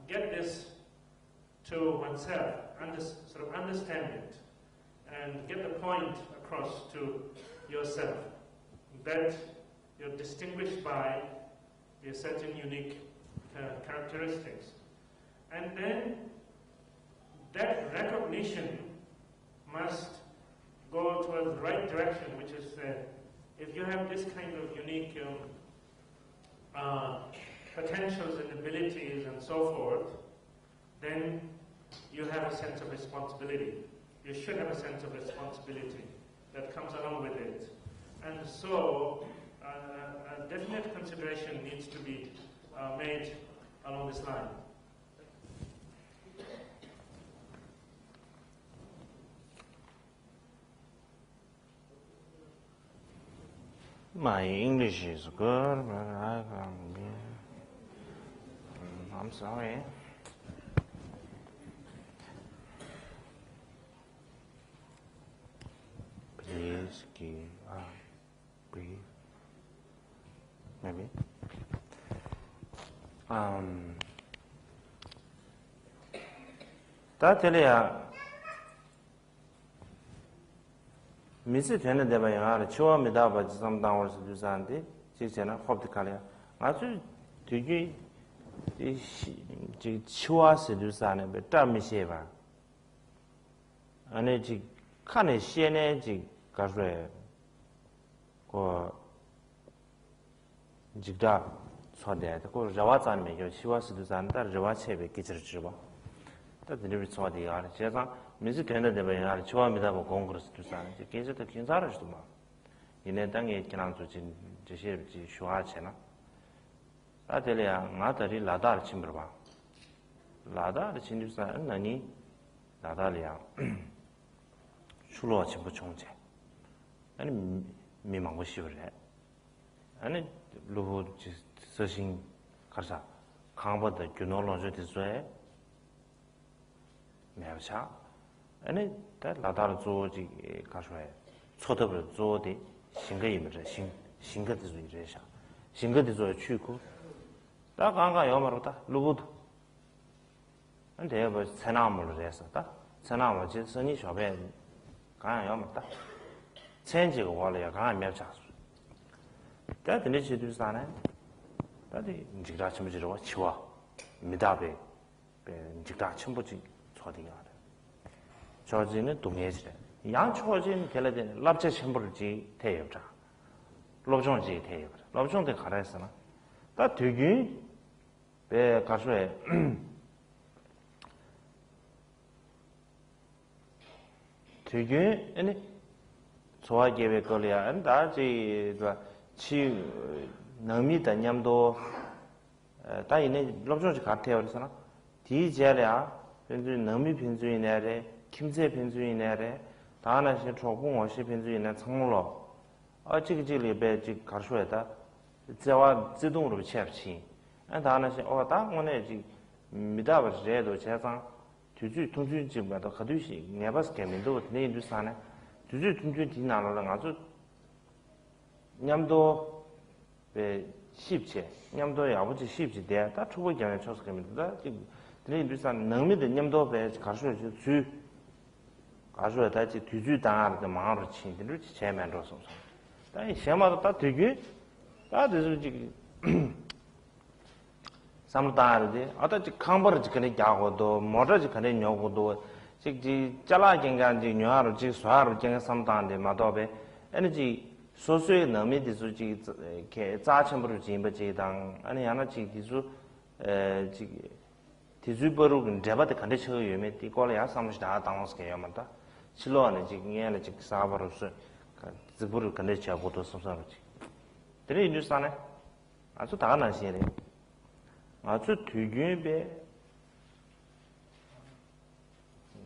get this to oneself, sort of understand it, and get the point across to yourself that you're distinguished by a certain unique characteristics. And then that recognition must go towards the right direction, which is if you have this kind of unique potentials and abilities and so forth, then you have a sense of responsibility. You should have a sense of responsibility that comes along with it. And so a definite consideration needs to be made along this line. My English is good, but I'm sorry. Please give up, breathe. Maybe. 다 telea 미스 되는 데만 영화를 치워미다 봐지 삼당을 주산데 직전에 홉디칼이야 아주 되게 이 치워서 주산에 땀이시 봐 아니 지 칸에 시에네 지 가르에 고 직다 소대 고 자와잔메 요 치워서 주산다 자와체베 기저지 봐 다 드리브 소디가 제가 미스 되는 데만 영화를 치워미다 봐 공그레스 주산 이제 계속도 긴사를 좀 봐. 이내 땅에 지난 주진 제시지 쇼하체나 아들이야 나들이 라다를 침으로 봐 라다를 침주사 언나니 라다리야 술로 침부 총재 아니 미망고 시월에 아니 루후 서신 가사 강보다 균노로저 뒤에 매우차 아니 다 라다를 조지 가서해 초대를 조디 신거임을 신거도 이래샤 신거도 조 취고 다 강가 요마로다 루부도 근데 뭐 세나물을 해서 다 세나물 지 선이 쇼배 가 요마다 천지가 원래야 가 매우차 다 근데 지도사네 다들 인지가 첨부지로 치와 미다베 인지가 첨부지 초디가 저지는 동해지래 양초진 결례된 랍체 첨부를지 대여자 럽종지 대여 럽종대 가라했으나 다 되게 배 가수에 되게 아니 소화계획 걸려야 한다지 치 너미다 냠도 다 이네 럽종지 같아요 그래서나 디제랴 빈주의 너미 빈주의네래 김제 빈주의네래 다나시 초공 어시 빈주의네 청로 지리베 지 가르쇼에다 저와自动으로 채합치 다나시 다 오늘 지 미다버제도 제상 주주 통주 집마다 가두시 네바스 개민도 내인도 사네 주주 통주 디나로는 아주 냠도 배 십체 냠도의 아버지 십체 대다 초보 경에 쳐서 개민도다 드리비산 능미의 냠도 배 가수의 주 가수의 다지 뒤주 당하는 마음을 친들을 제면으로서 다이 시험마다 다 되게 다 되지 삼다르데 아다지 캄버지 그네 야고도 모르지 그네 녀고도 직지 잘라긴간지 녀하로 지 수하로 경 삼다한데 마도베 에너지 소수의 능미의 수지 개 자첨으로 진버지당 아니 하나지 기수 지 디즈버룩은 제바데 컨디션 유메 티콜이야 삼시다 당스게 야만다 실로안에 지금에는 지 사바로스 지부를 컨디션 보도 섬섬지 드리 뉴스안에 아주 다양한 시에 아주 되게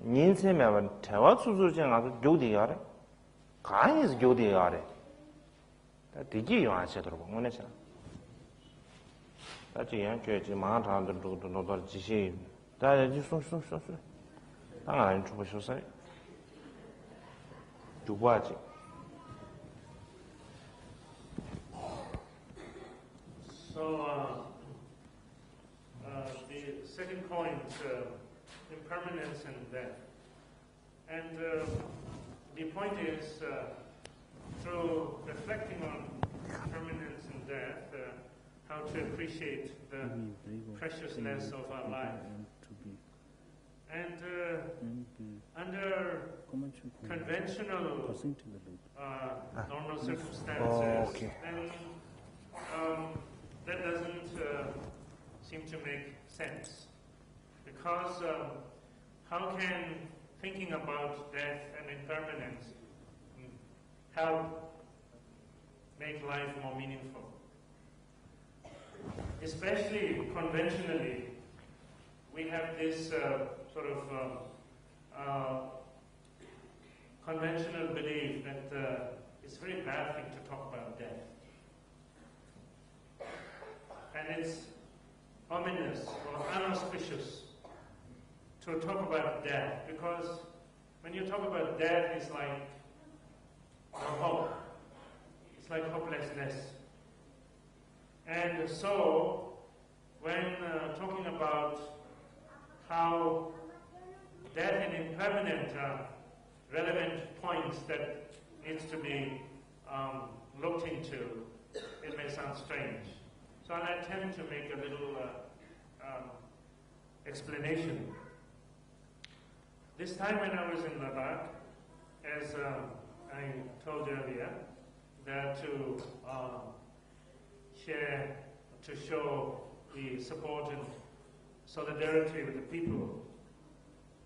인생에만 대화 수수증 아주 교디야래 가인스 교디야래 되게 요하셔도록 오늘처럼 다지 양교지 마한다들도 너도 지시 다지 손손손 당연 주부셔서 두바지 So the second point, impermanence and death. And the point is, through reflecting on impermanence and death, how to appreciate the preciousness of our life. And under conventional normal circumstances, then that doesn't seem to make sense. Because how can thinking about death and impermanence help make life more meaningful? Especially conventionally, we have this sort of conventional belief that it's a very bad thing to talk about death. and it's ominous or unauspicious to talk about death, because when you talk about death, it's like no hope. It's like hopelessness. And so, when talking about how death and impermanent are relevant points that needs to be looked into, it may sound strange. So I'll attempt to make a little explanation. This time when I was in Ladakh, as I told earlier, that to share, to show the support and solidarity with the people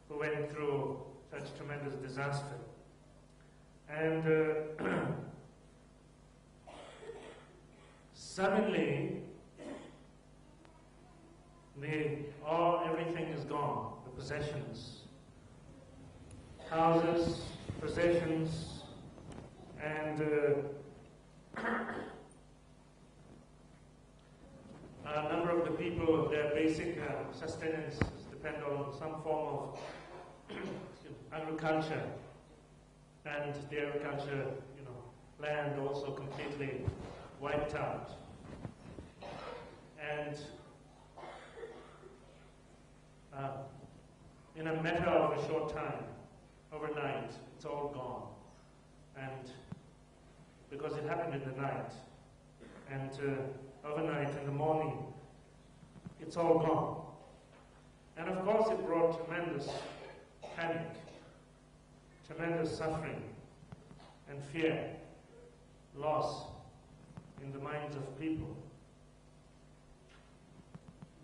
who went through such tremendous disaster. And suddenly, everything is gone, the possessions, houses, possessions, and a number of the people, their basic sustenance depend on some form of agriculture, and the agriculture, land also completely wiped out. And in a matter of a short time, overnight, it's all gone. And because it happened in the night, and overnight in the morning, it's all gone. And of course it brought tremendous panic, tremendous suffering and fear, loss in the minds of people.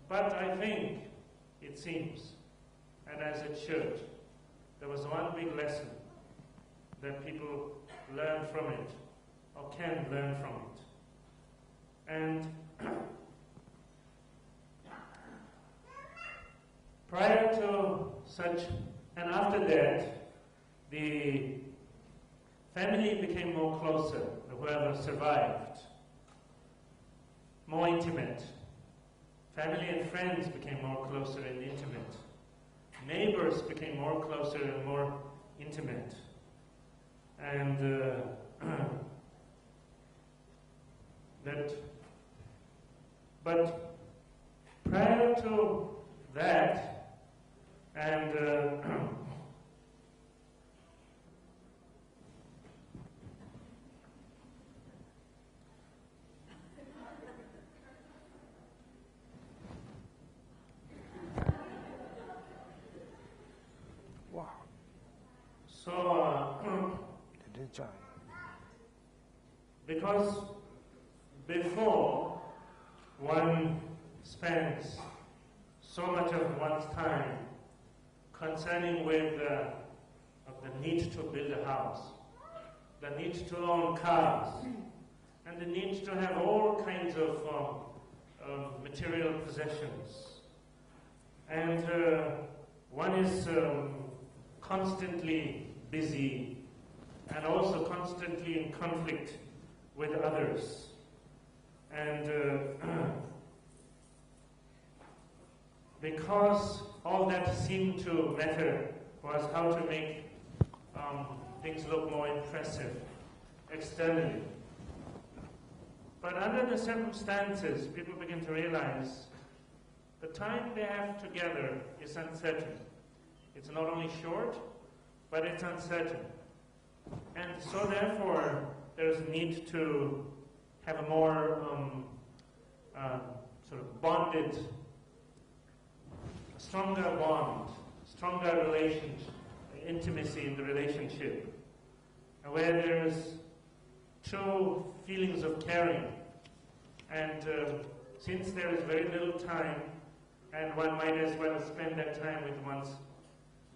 But I think, it seems, and as it should, there was one big lesson that people learn from it, or can learn from it. And prior to such, and after that, the family became more closer, whoever survived, more intimate. Family and friends became more closer and intimate. Neighbors became more closer and more intimate. And but prior to that, and because before one spends so much of one's time concerning with the need to build a house, the need to own cars, and the need to have all kinds of material possessions. And one is constantly busy and also constantly in conflict with others. And because all that seemed to matter was how to make things look more impressive externally. But under the circumstances, people begin to realize the time they have together is uncertain. It's not only short, but it's uncertain. And so therefore, there's a need to have a more sort of bonded, stronger bond, stronger relationship, intimacy in the relationship, where there's two feelings of caring. And since there is very little time, and one might as well spend that time with one's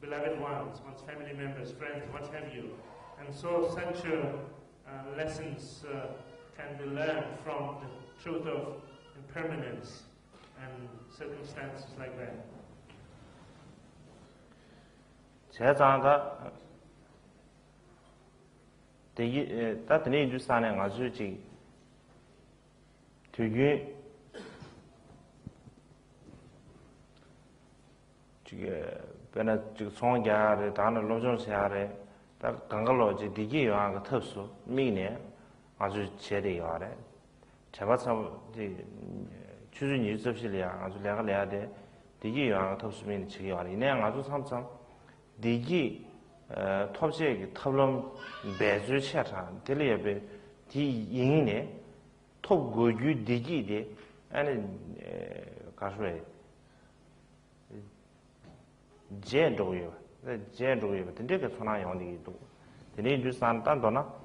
beloved ones, one's family members, friends, what have you. And so such lessons can be learned from the truth of impermanence and circumstances like that. 제자가 따뜻히 주사는 아주 되게 배나 송야래 다는 로정시야래 다 강갈로지 디기 요한 그 탑수 미네 아주 제대요래 제바참 추준 일섭실이야 아주 내가 내야 돼 디기 요한 탑수면 지기 와리 내 아주 삼삼 디기 톱시의 탑럼 배주 차차 들려베 디 인이네 톱 고유 디기데 아니 가수에 제도요 제도요 근데 그 소나 용디도 근데 주산 단도나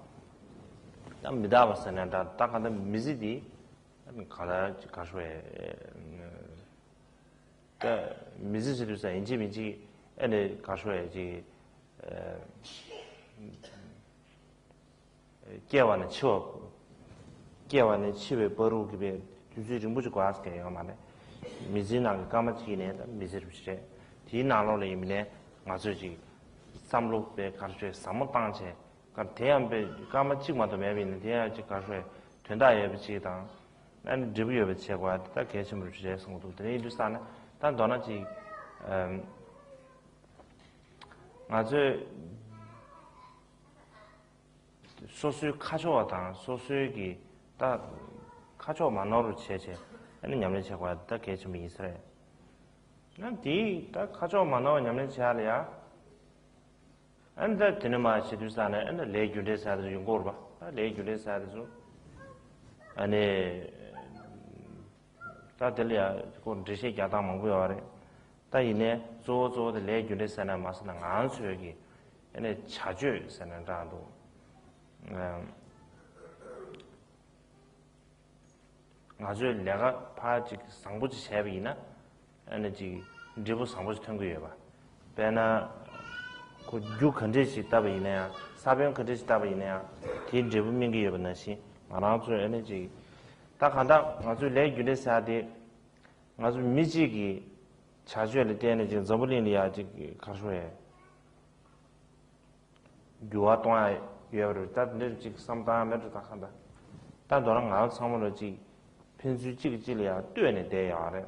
땀 미다버스는 다 딱한데 미지디 가다 가수에 그 미지지도서 인지미지 애네 가수에 지 개와는 치워 개와는 치외 버루기베 주주리 무지 과스게 요만에 미지나가 까마치네 미지르시제 디나로레 임네 마주지 삼록베 가르쳐 삼모땅체 그 대한베 까마치마도 매비는 대야지 가르쳐 된다에 비치다 난 드비에 비치고 다 개심을 주제 성도 드네주산에 단 도나지 아주 소수 가져와다 소수기 다 가져 만어로 제제 아니 냠내 제고 다 개심이 있어요 난디 다 가져 만어 냠내 제하랴 안다 드네마 시두산에 안다 레규레 사드 용고르 봐 레규레 사드죠 아니 다 들려 그 드시 야다 먹고요래 다 이내 조조의 레규레 사나 마스나 안수여기 아니 자주 사는다도 아주 내가 파지 상부지 제비나 에너지 리브 상부지 통구여 봐. 배나 그 육컨제시 답이네야. 사병 컨제시 답이네야. 디 리브 민기 여번나시. 아나주 에너지 딱 한다 아주 레귤레사데 아주 미지기 자주할 때는 지금 저블린이야 지금 가수에 유아 동안 유아를 따들 지금 삼다면도 다 한다. 단 너랑 나 상물로지 편수지기지리야 되는 데야래.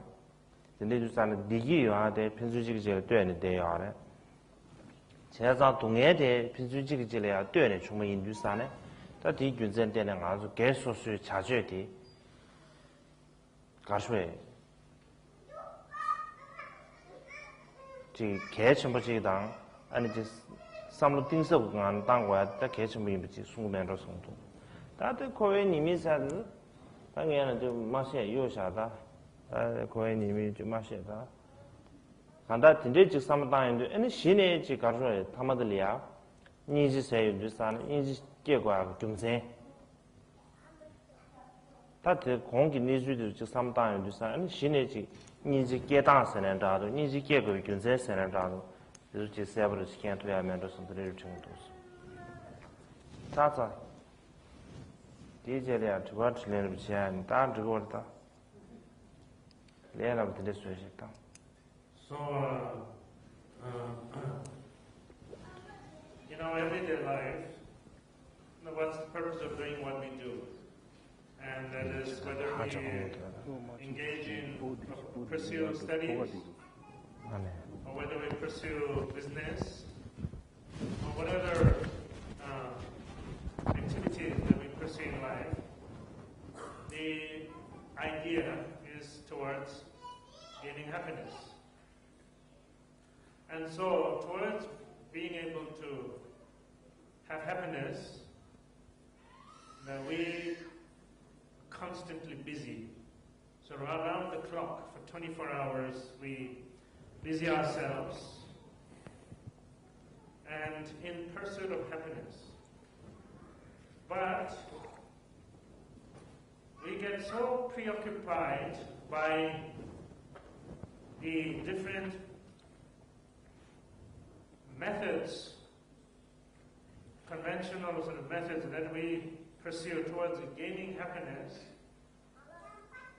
근데 주사는 니기 요한데 편수지기지를 되는 데야래. 제가 동해대 편수지기지리야 되는 충분히 인주사네. 다디 균전 때는 아주 개소수 자주에디 가수에 지 개첨부지당 아니 지 삼로 띵서구간 당과 다 개첨부임지 순구면로 성도. 다들 거의 님이사들 당연히 좀 맛이 요샤다. 거의 님이 좀 맛이다. 간다 진짜 지 삼당인데 아니 신의 지 가수에 타마들이야. 니지 세유지산 니지 깨과 경제 다들 공기 니주도 지 삼당인지산 신의 니지 깨당선한다도 니지 깨고 경제선한다도 이렇게 세버를 시켜 두야면 도선들을 정도서 자자 디제리아 두바틀레는 비치한 다 저거다 레라부터 됐어야겠다 So in our everyday life, what's the purpose of doing what we do? And that is whether we engage in pursue studies, or whether we pursue business, or whatever activities that we pursue in life, the idea is towards gaining happiness. And so, towards being able to have happiness, that we constantly busy. So around the clock for 24 hours, we busy ourselves and in pursuit of happiness. But we get so preoccupied by the different methods, conventional sort of methods that we pursue towards gaining happiness,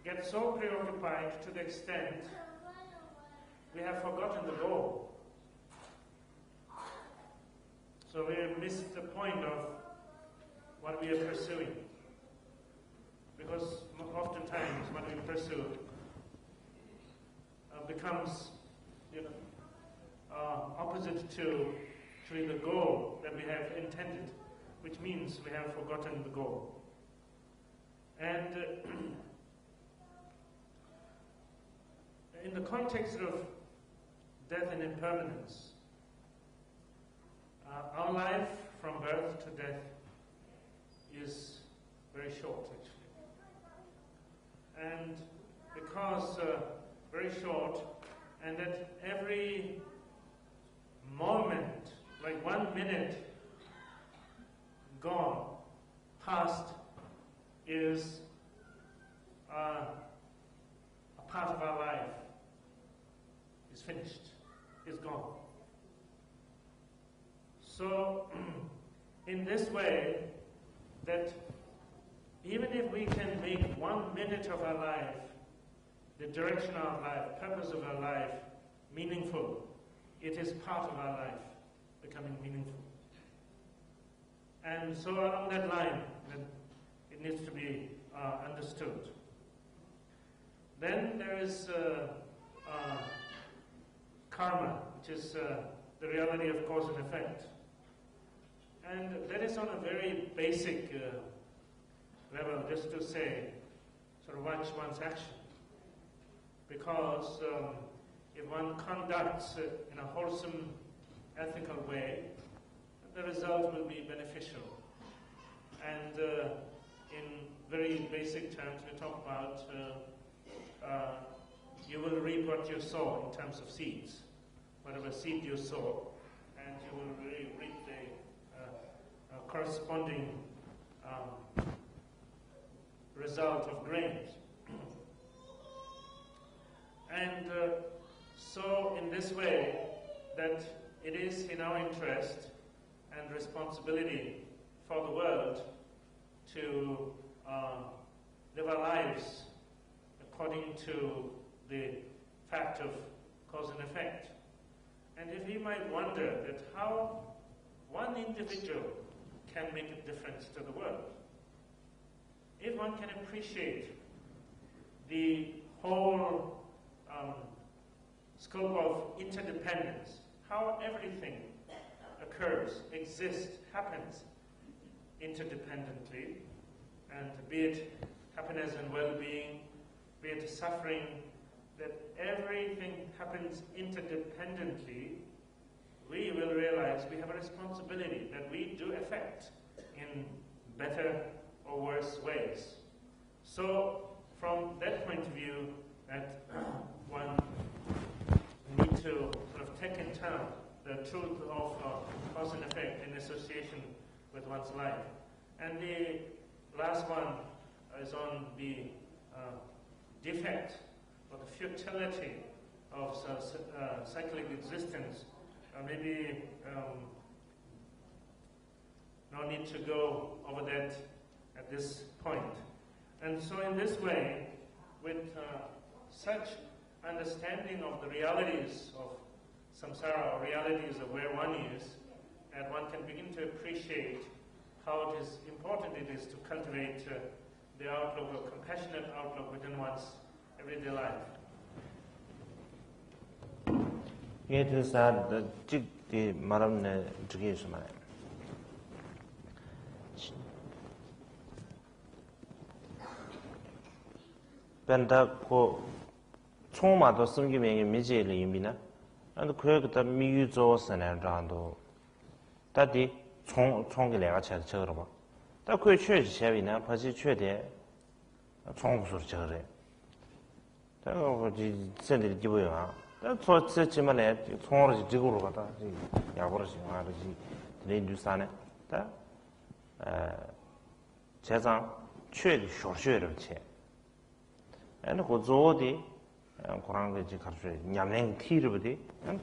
get so preoccupied to the extent we have forgotten the goal. So we have missed the point of what we are pursuing. Because oftentimes what we pursue becomes, opposite to the goal that we have intended, which means we have forgotten the goal. And in the context of death and impermanence, our life from birth to death is very short, actually. And because very short, and that every moment, like 1 minute gone, past, is a part of our life, is finished, is gone. So, in this way, that even if we can make 1 minute of our life, the direction of our life, purpose of our life, meaningful, it is part of our life becoming meaningful. And so along that line, it needs to be understood. Then there is karma, which is the reality of cause and effect. And that is on a very basic level, just to say, sort of watch one's action. Because if one conducts in a wholesome, ethical way, the result will be beneficial. And in very basic terms, we talk about you will reap what you sow in terms of seeds. Whatever seed you sow, and you will reap the corresponding result of grains. And so in this way, that it is in our interest and responsibility for the world to live our lives according to the fact of cause and effect. And if you might wonder that how one individual can make a difference to the world, if one can appreciate the whole scope of interdependence, how everything occurs, exists, happens interdependently, and be it happiness and well-being, be it suffering, that everything happens interdependently, we will realize we have a responsibility that we do affect in better or worse ways. So, from that point of view, that one need to sort of take into account the truth of cause and effect in association with one's life. And the last one is on the defect or the futility of cyclic existence. Maybe no need to go over that at this point. And so in this way, with such understanding of the realities of samsara, or realities of where one is, that one can begin to appreciate how it is important it is to cultivate the outlook, or compassionate outlook within one's everyday life. It is that the jig the maram ne jigis man. Benda ko 총마 도 성기명이 미제를 임이나 and 그에다 미유조 선한도 다디 총게 내가 저러 봐. 다 그에 최지 제비나 바지 최대 총구술 저래. 다 뭐지 센들이 기보야. 다 저지만에 총으로 지구로 가다 야버러지 말지 내인두산에 다 재장 최대 쇼쇼를 체. and 그 조디 고랑게 지 가르쳐 냠랭 티르버디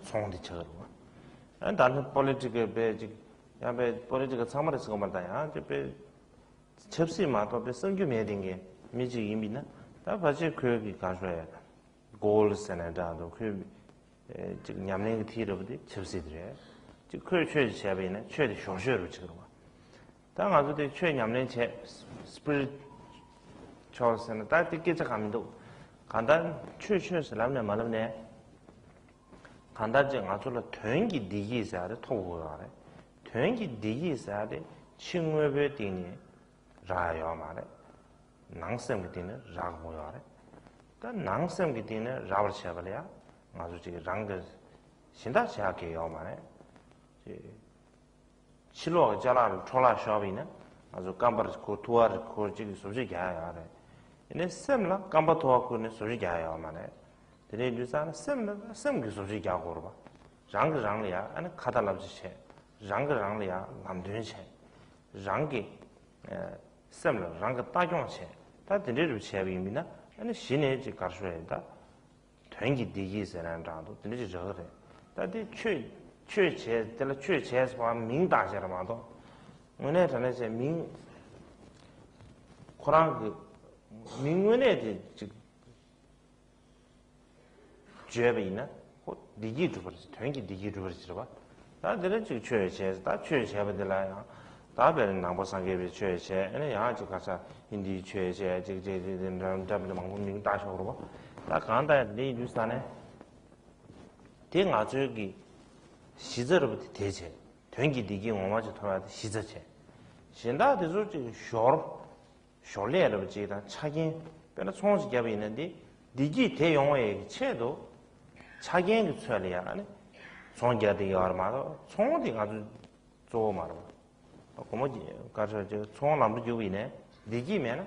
총디 쳐거. and 다른 political 베지 야베 political 상말에서 말다야. 저베 접시마도 배 성규면 된게 미지 이미나 다 바지 그기 가셔야 골스에다도 그 지금 냠랭 티르버디 접시들에 지 그걸 최지 제베네 최대 쇼쇼를 치고 봐. 당 아주대 최 냠랭 제 스피릿 초선은 다 듣게 감도 간단 최최스 라면 말음네 단다지 아주로 된기 디기 있어야 돼 토고야 돼 된기 디기 있어야 돼 칭외베 띵이 라요 말에 낭샘 기는 라고야 돼 다 낭샘 기는 라버 샤발이야 아주 지금 랑데 신다 시작해요 말에 실로 자라를 촐라 샤비네 아주 깜바르 코 투아르 코 지금 소지 가야 돼 이네 셈라 깜바 투아 코네 소지 가야 말에 드레 뉴스는 셈그 소지 가고 봐 랑랑이야 아니 카달랍지 랑랑이야 남된체 랑게 셈라 랑가 따종체 다 드레르 체비미나 아니 신의지 가르쳐야다 된기 디기스라는 장도 드레지 저래 다디 최제 될 최제에서 민다셔라마도 오늘 전에 민 코랑 그 민원에 죄비나 디기 주버지 된기 디기 주버지 봐 다들 지금 최제에서 다 최제버들라야 다베는 남보상계비 최제 아니 야지 가서 인디 최제 지금 잡는 방법 민 다셔로 봐 다 간다 네 뉴스안에 대가 저기 시절부터 대체 된기 디기 오마지 돌아야 시절체 신다도 솔직히 쇼레를 지다 차긴 변화 총지 잡이 있는데 디기 대용어의 체도 차긴 그 처리야 아니 총기가 되게 얼마도 총이 아주 좋아 말아 고모지 가서 저 총 남부 주위네 디기면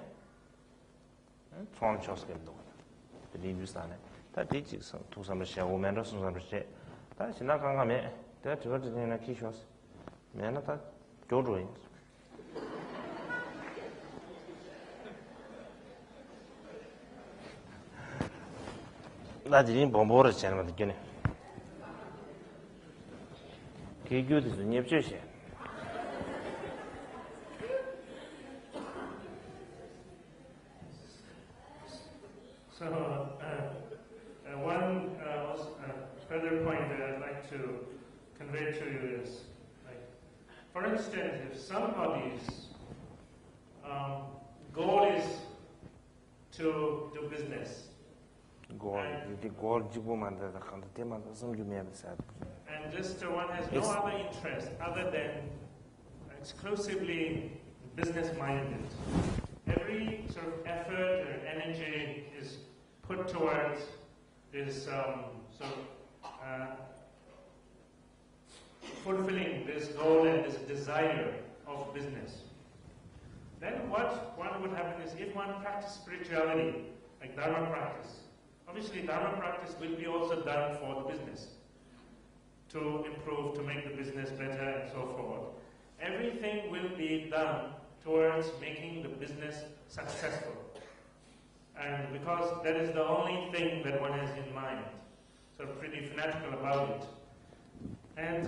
총 쳤겠도 리뷰스안에 다 디지서 두삼을 시작하면 순서를 시 다 지나가면 내가 저거 전에 키쇼스 내가 다 조조인 나들이 bombo를 지나면 되겠네 개교도 nhập 주시 So, one further point that I'd like to convey to you is, like, for instance, if somebody's goal is to do business, and just one has no other interest other than exclusively business-minded, every sort of effort or energy is put towards this fulfilling this goal and this desire of business. Then what one would happen is if one practices spirituality, like Dharma practice, obviously Dharma practice will be also done for the business, to improve, to make the business better and so forth. Everything will be done towards making the business successful. And because that is the only thing that one has in mind, so pretty fanatical about it. And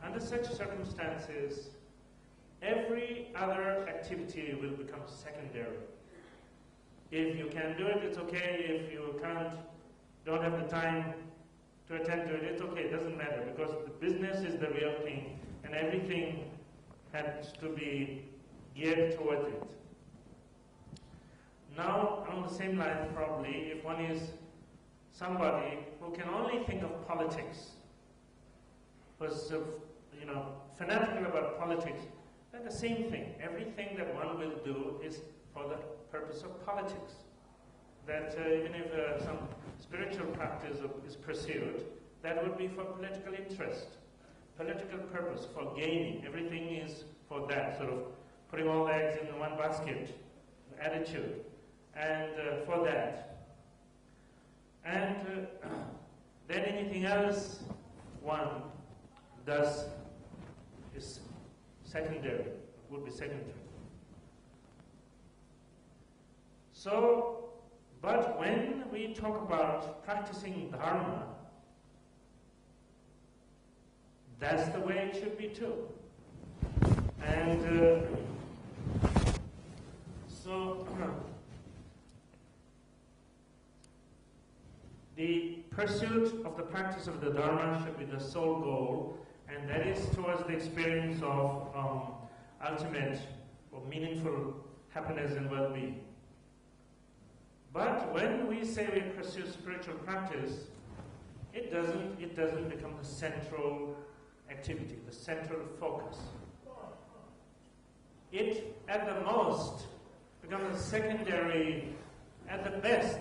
under such circumstances, every other activity will become secondary. If you can do it, it's okay. If you can't, don't have the time to attend to it, it's okay. It doesn't matter because the business is the real thing and everything has to be geared towards it. Now, along the same line, probably, if one is somebody who can only think of politics, was fanatical about politics, then the same thing. Everything that one will do is for the purpose of politics. That even if some spiritual practice is pursued, that would be for political interest, political purpose, for gaining. Everything is for that, sort of putting all the eggs in one basket, attitude, and for that. And then anything else one does is secondary, would be secondary. So, but when we talk about practicing Dharma, that's the way it should be too. And so, the pursuit of the practice of the Dharma should be the sole goal, and that is towards the experience of ultimate or meaningful happiness and well-being. But when we say we pursue spiritual practice, it doesn't become the central activity, the central focus. It, at the most, becomes a secondary, at the best,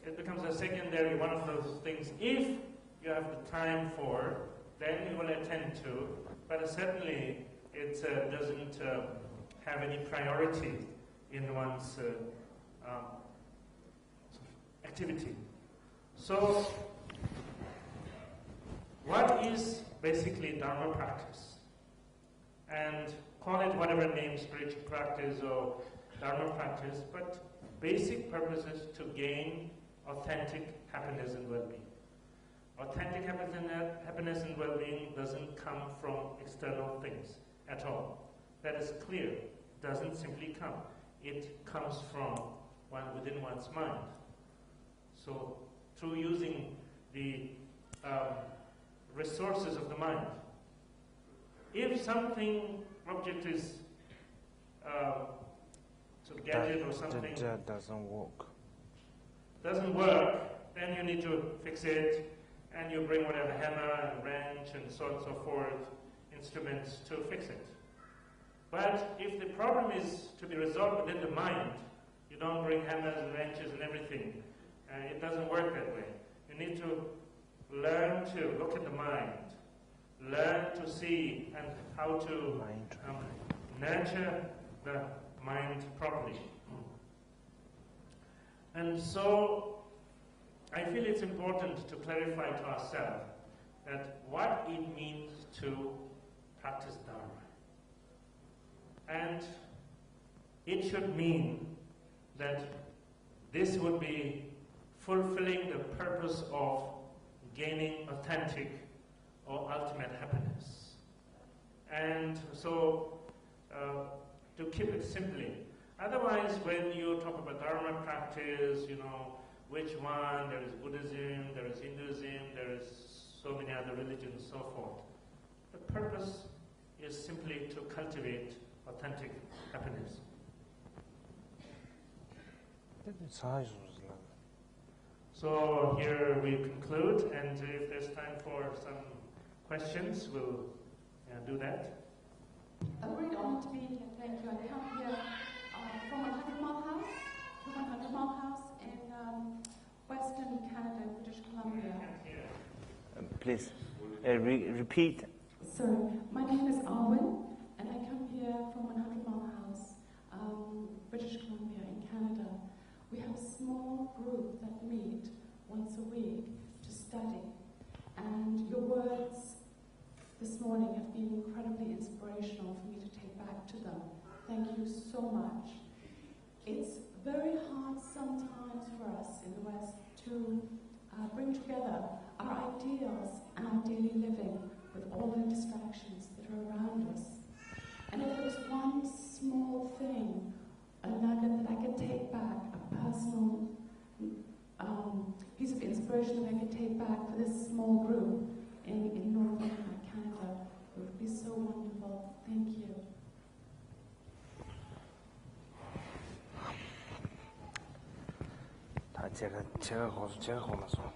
it becomes a secondary, one of those things. If you have the time for, then you will attend to, but certainly it doesn't have any priority in one's activity. So, what is basically Dharma practice? And call it whatever name, spiritual practice or Dharma practice, but basic purpose is to gain authentic happiness and well-being. Authentic happiness and well-being doesn't come from external things at all. That is clear. It doesn't simply come. It comes from within one's mind. So, through using the resources of the mind. If something, object is gadget or something that doesn't work, then you need to fix it, and you bring whatever hammer and wrench and so on and so forth, instruments to fix it. But if the problem is to be resolved within the mind, you don't bring hammers and wrenches and everything. It doesn't work that way. You need to learn to look at the mind, learn to see and how to nurture the mind properly. And so, I feel it's important to clarify to ourselves that what it means to practice Dharma. And it should mean that this would be fulfilling the purpose of gaining authentic or ultimate happiness. And so, to keep it simply, otherwise when you talk about Dharma practice, which one, there is Buddhism, there is Hinduism, there is so many other religions, so forth. The purpose is simply to cultivate authentic happiness. So here we conclude, and if there's time for some questions, we'll do that. A great honor to be here, thank you. I come here from 100 Mile House in Western Canada, British Columbia. Please repeat. So, my name is Arwen, and I come here from 100 Mile House, British Columbia in Canada. We have a small group that meet once a week to study, and your words this morning have been incredibly inspirational for me to take back to them. Thank you so much. It's very hard sometimes for us in the West to bring together our ideals and our daily living with all the distractions that are around us. And if there was one small thing, a nugget that I could take back, a personal piece of inspiration that I could take back for this small group in Northern Canada, it would be so wonderful. Thank you. 제가 고마서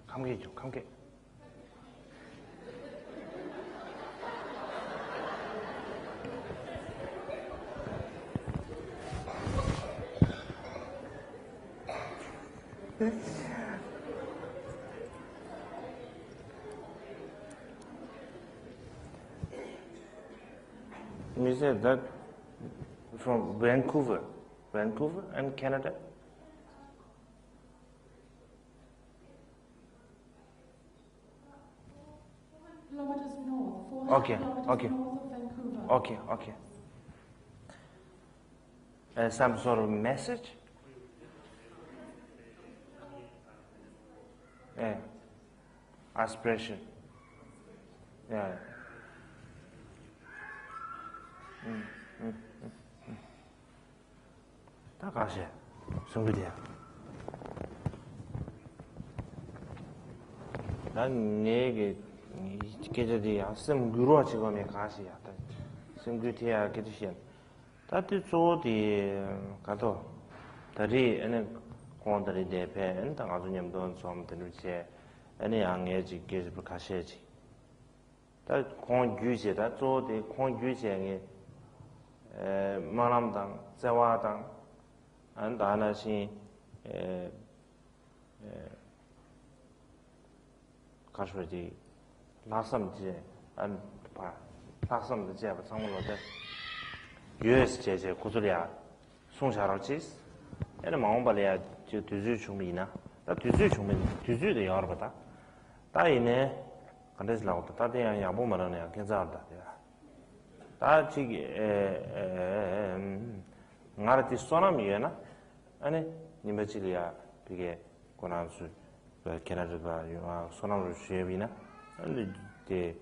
감기죠, 감기. You said that from Vancouver and Canada? Kilometers north, 400 Okay, kilometers okay. north of Vancouver. Okay. Some sort of message? Yeah. Aspiration. Yeah. 다 가시. 성비디야. 난 얘기 계절이 아슴 그루아 지금에 가시야. 성비디야 계시야. 다들 저디 가도 다리 에는 공원들이 대패 엔당 아주님도 좀 되는지 아니 양해지 계속 가셔야지 다 공규제다 조대 공규제에 만남당 재화당 안다나시 가셔야지 라섬지 안봐 라섬지 제가 상물로데 US 제제 고소리야 송샤라지스 얘는 마음발이야 저 뒤주 중미나 다 뒤주 중미 뒤주도 여러분다 다이네 간데스 나오다 다대야 야보만은 괜찮다 다 지기 나라티 소나미에나 아니 니메지리아 그게 고난수 캐나다가 요 소나무 쉐비나 근데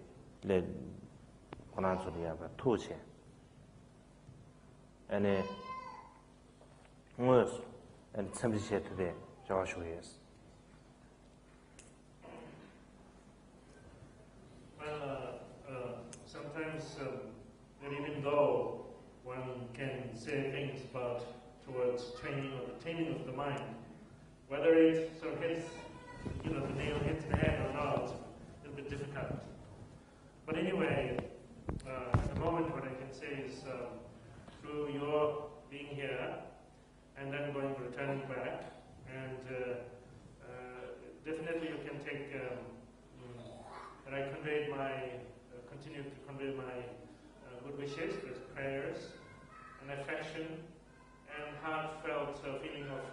데 고난수리아 토체 아니 was and somebody said today Joshua is sometimes that even though one can say things about towards training or the taming of the mind, whether it sort of hits, the nail hits the head or not, it's a little bit difficult. But anyway, at the moment what I can say is through your being here and then returning back, and definitely you can take that I conveyed continue to convey my good wishes, with prayers and affection and heartfelt feeling of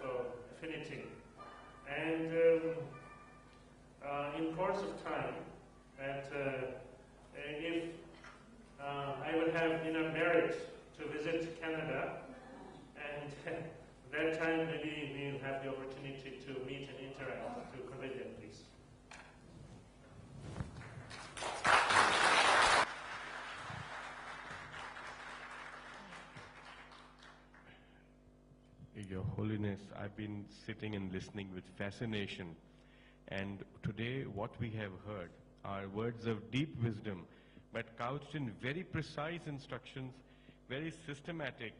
affinity. And in course of time, that if I will have enough merit to visit Canada, and that time maybe we'll have the opportunity to meet and interact, to convey that, please. Your Holiness, I've been sitting and listening with fascination, and today what we have heard are words of deep wisdom, but couched in very precise instructions, very systematic,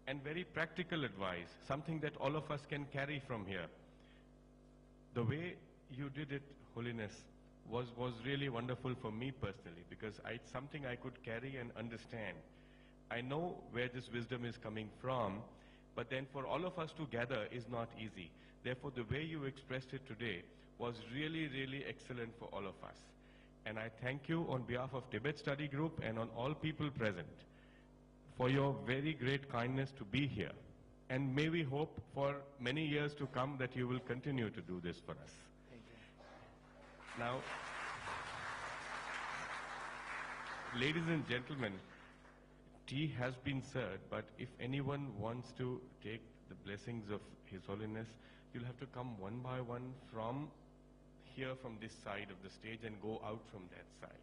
and very practical advice, something that all of us can carry from here. The way you did it, Holiness, was really wonderful for me personally, because it's something I could carry and understand. I know where this wisdom is coming from, but then for all of us to gather is not easy. Therefore, the way you expressed it today was really, really excellent for all of us. And I thank you on behalf of Tibet Study Group and on all people present for your very great kindness to be here. And may we hope for many years to come that you will continue to do this for us. Thank you. Now, ladies and gentlemen, tea has been served, but if anyone wants to take the blessings of His Holiness, you'll have to come one by one from here, from this side of the stage, and go out from that side.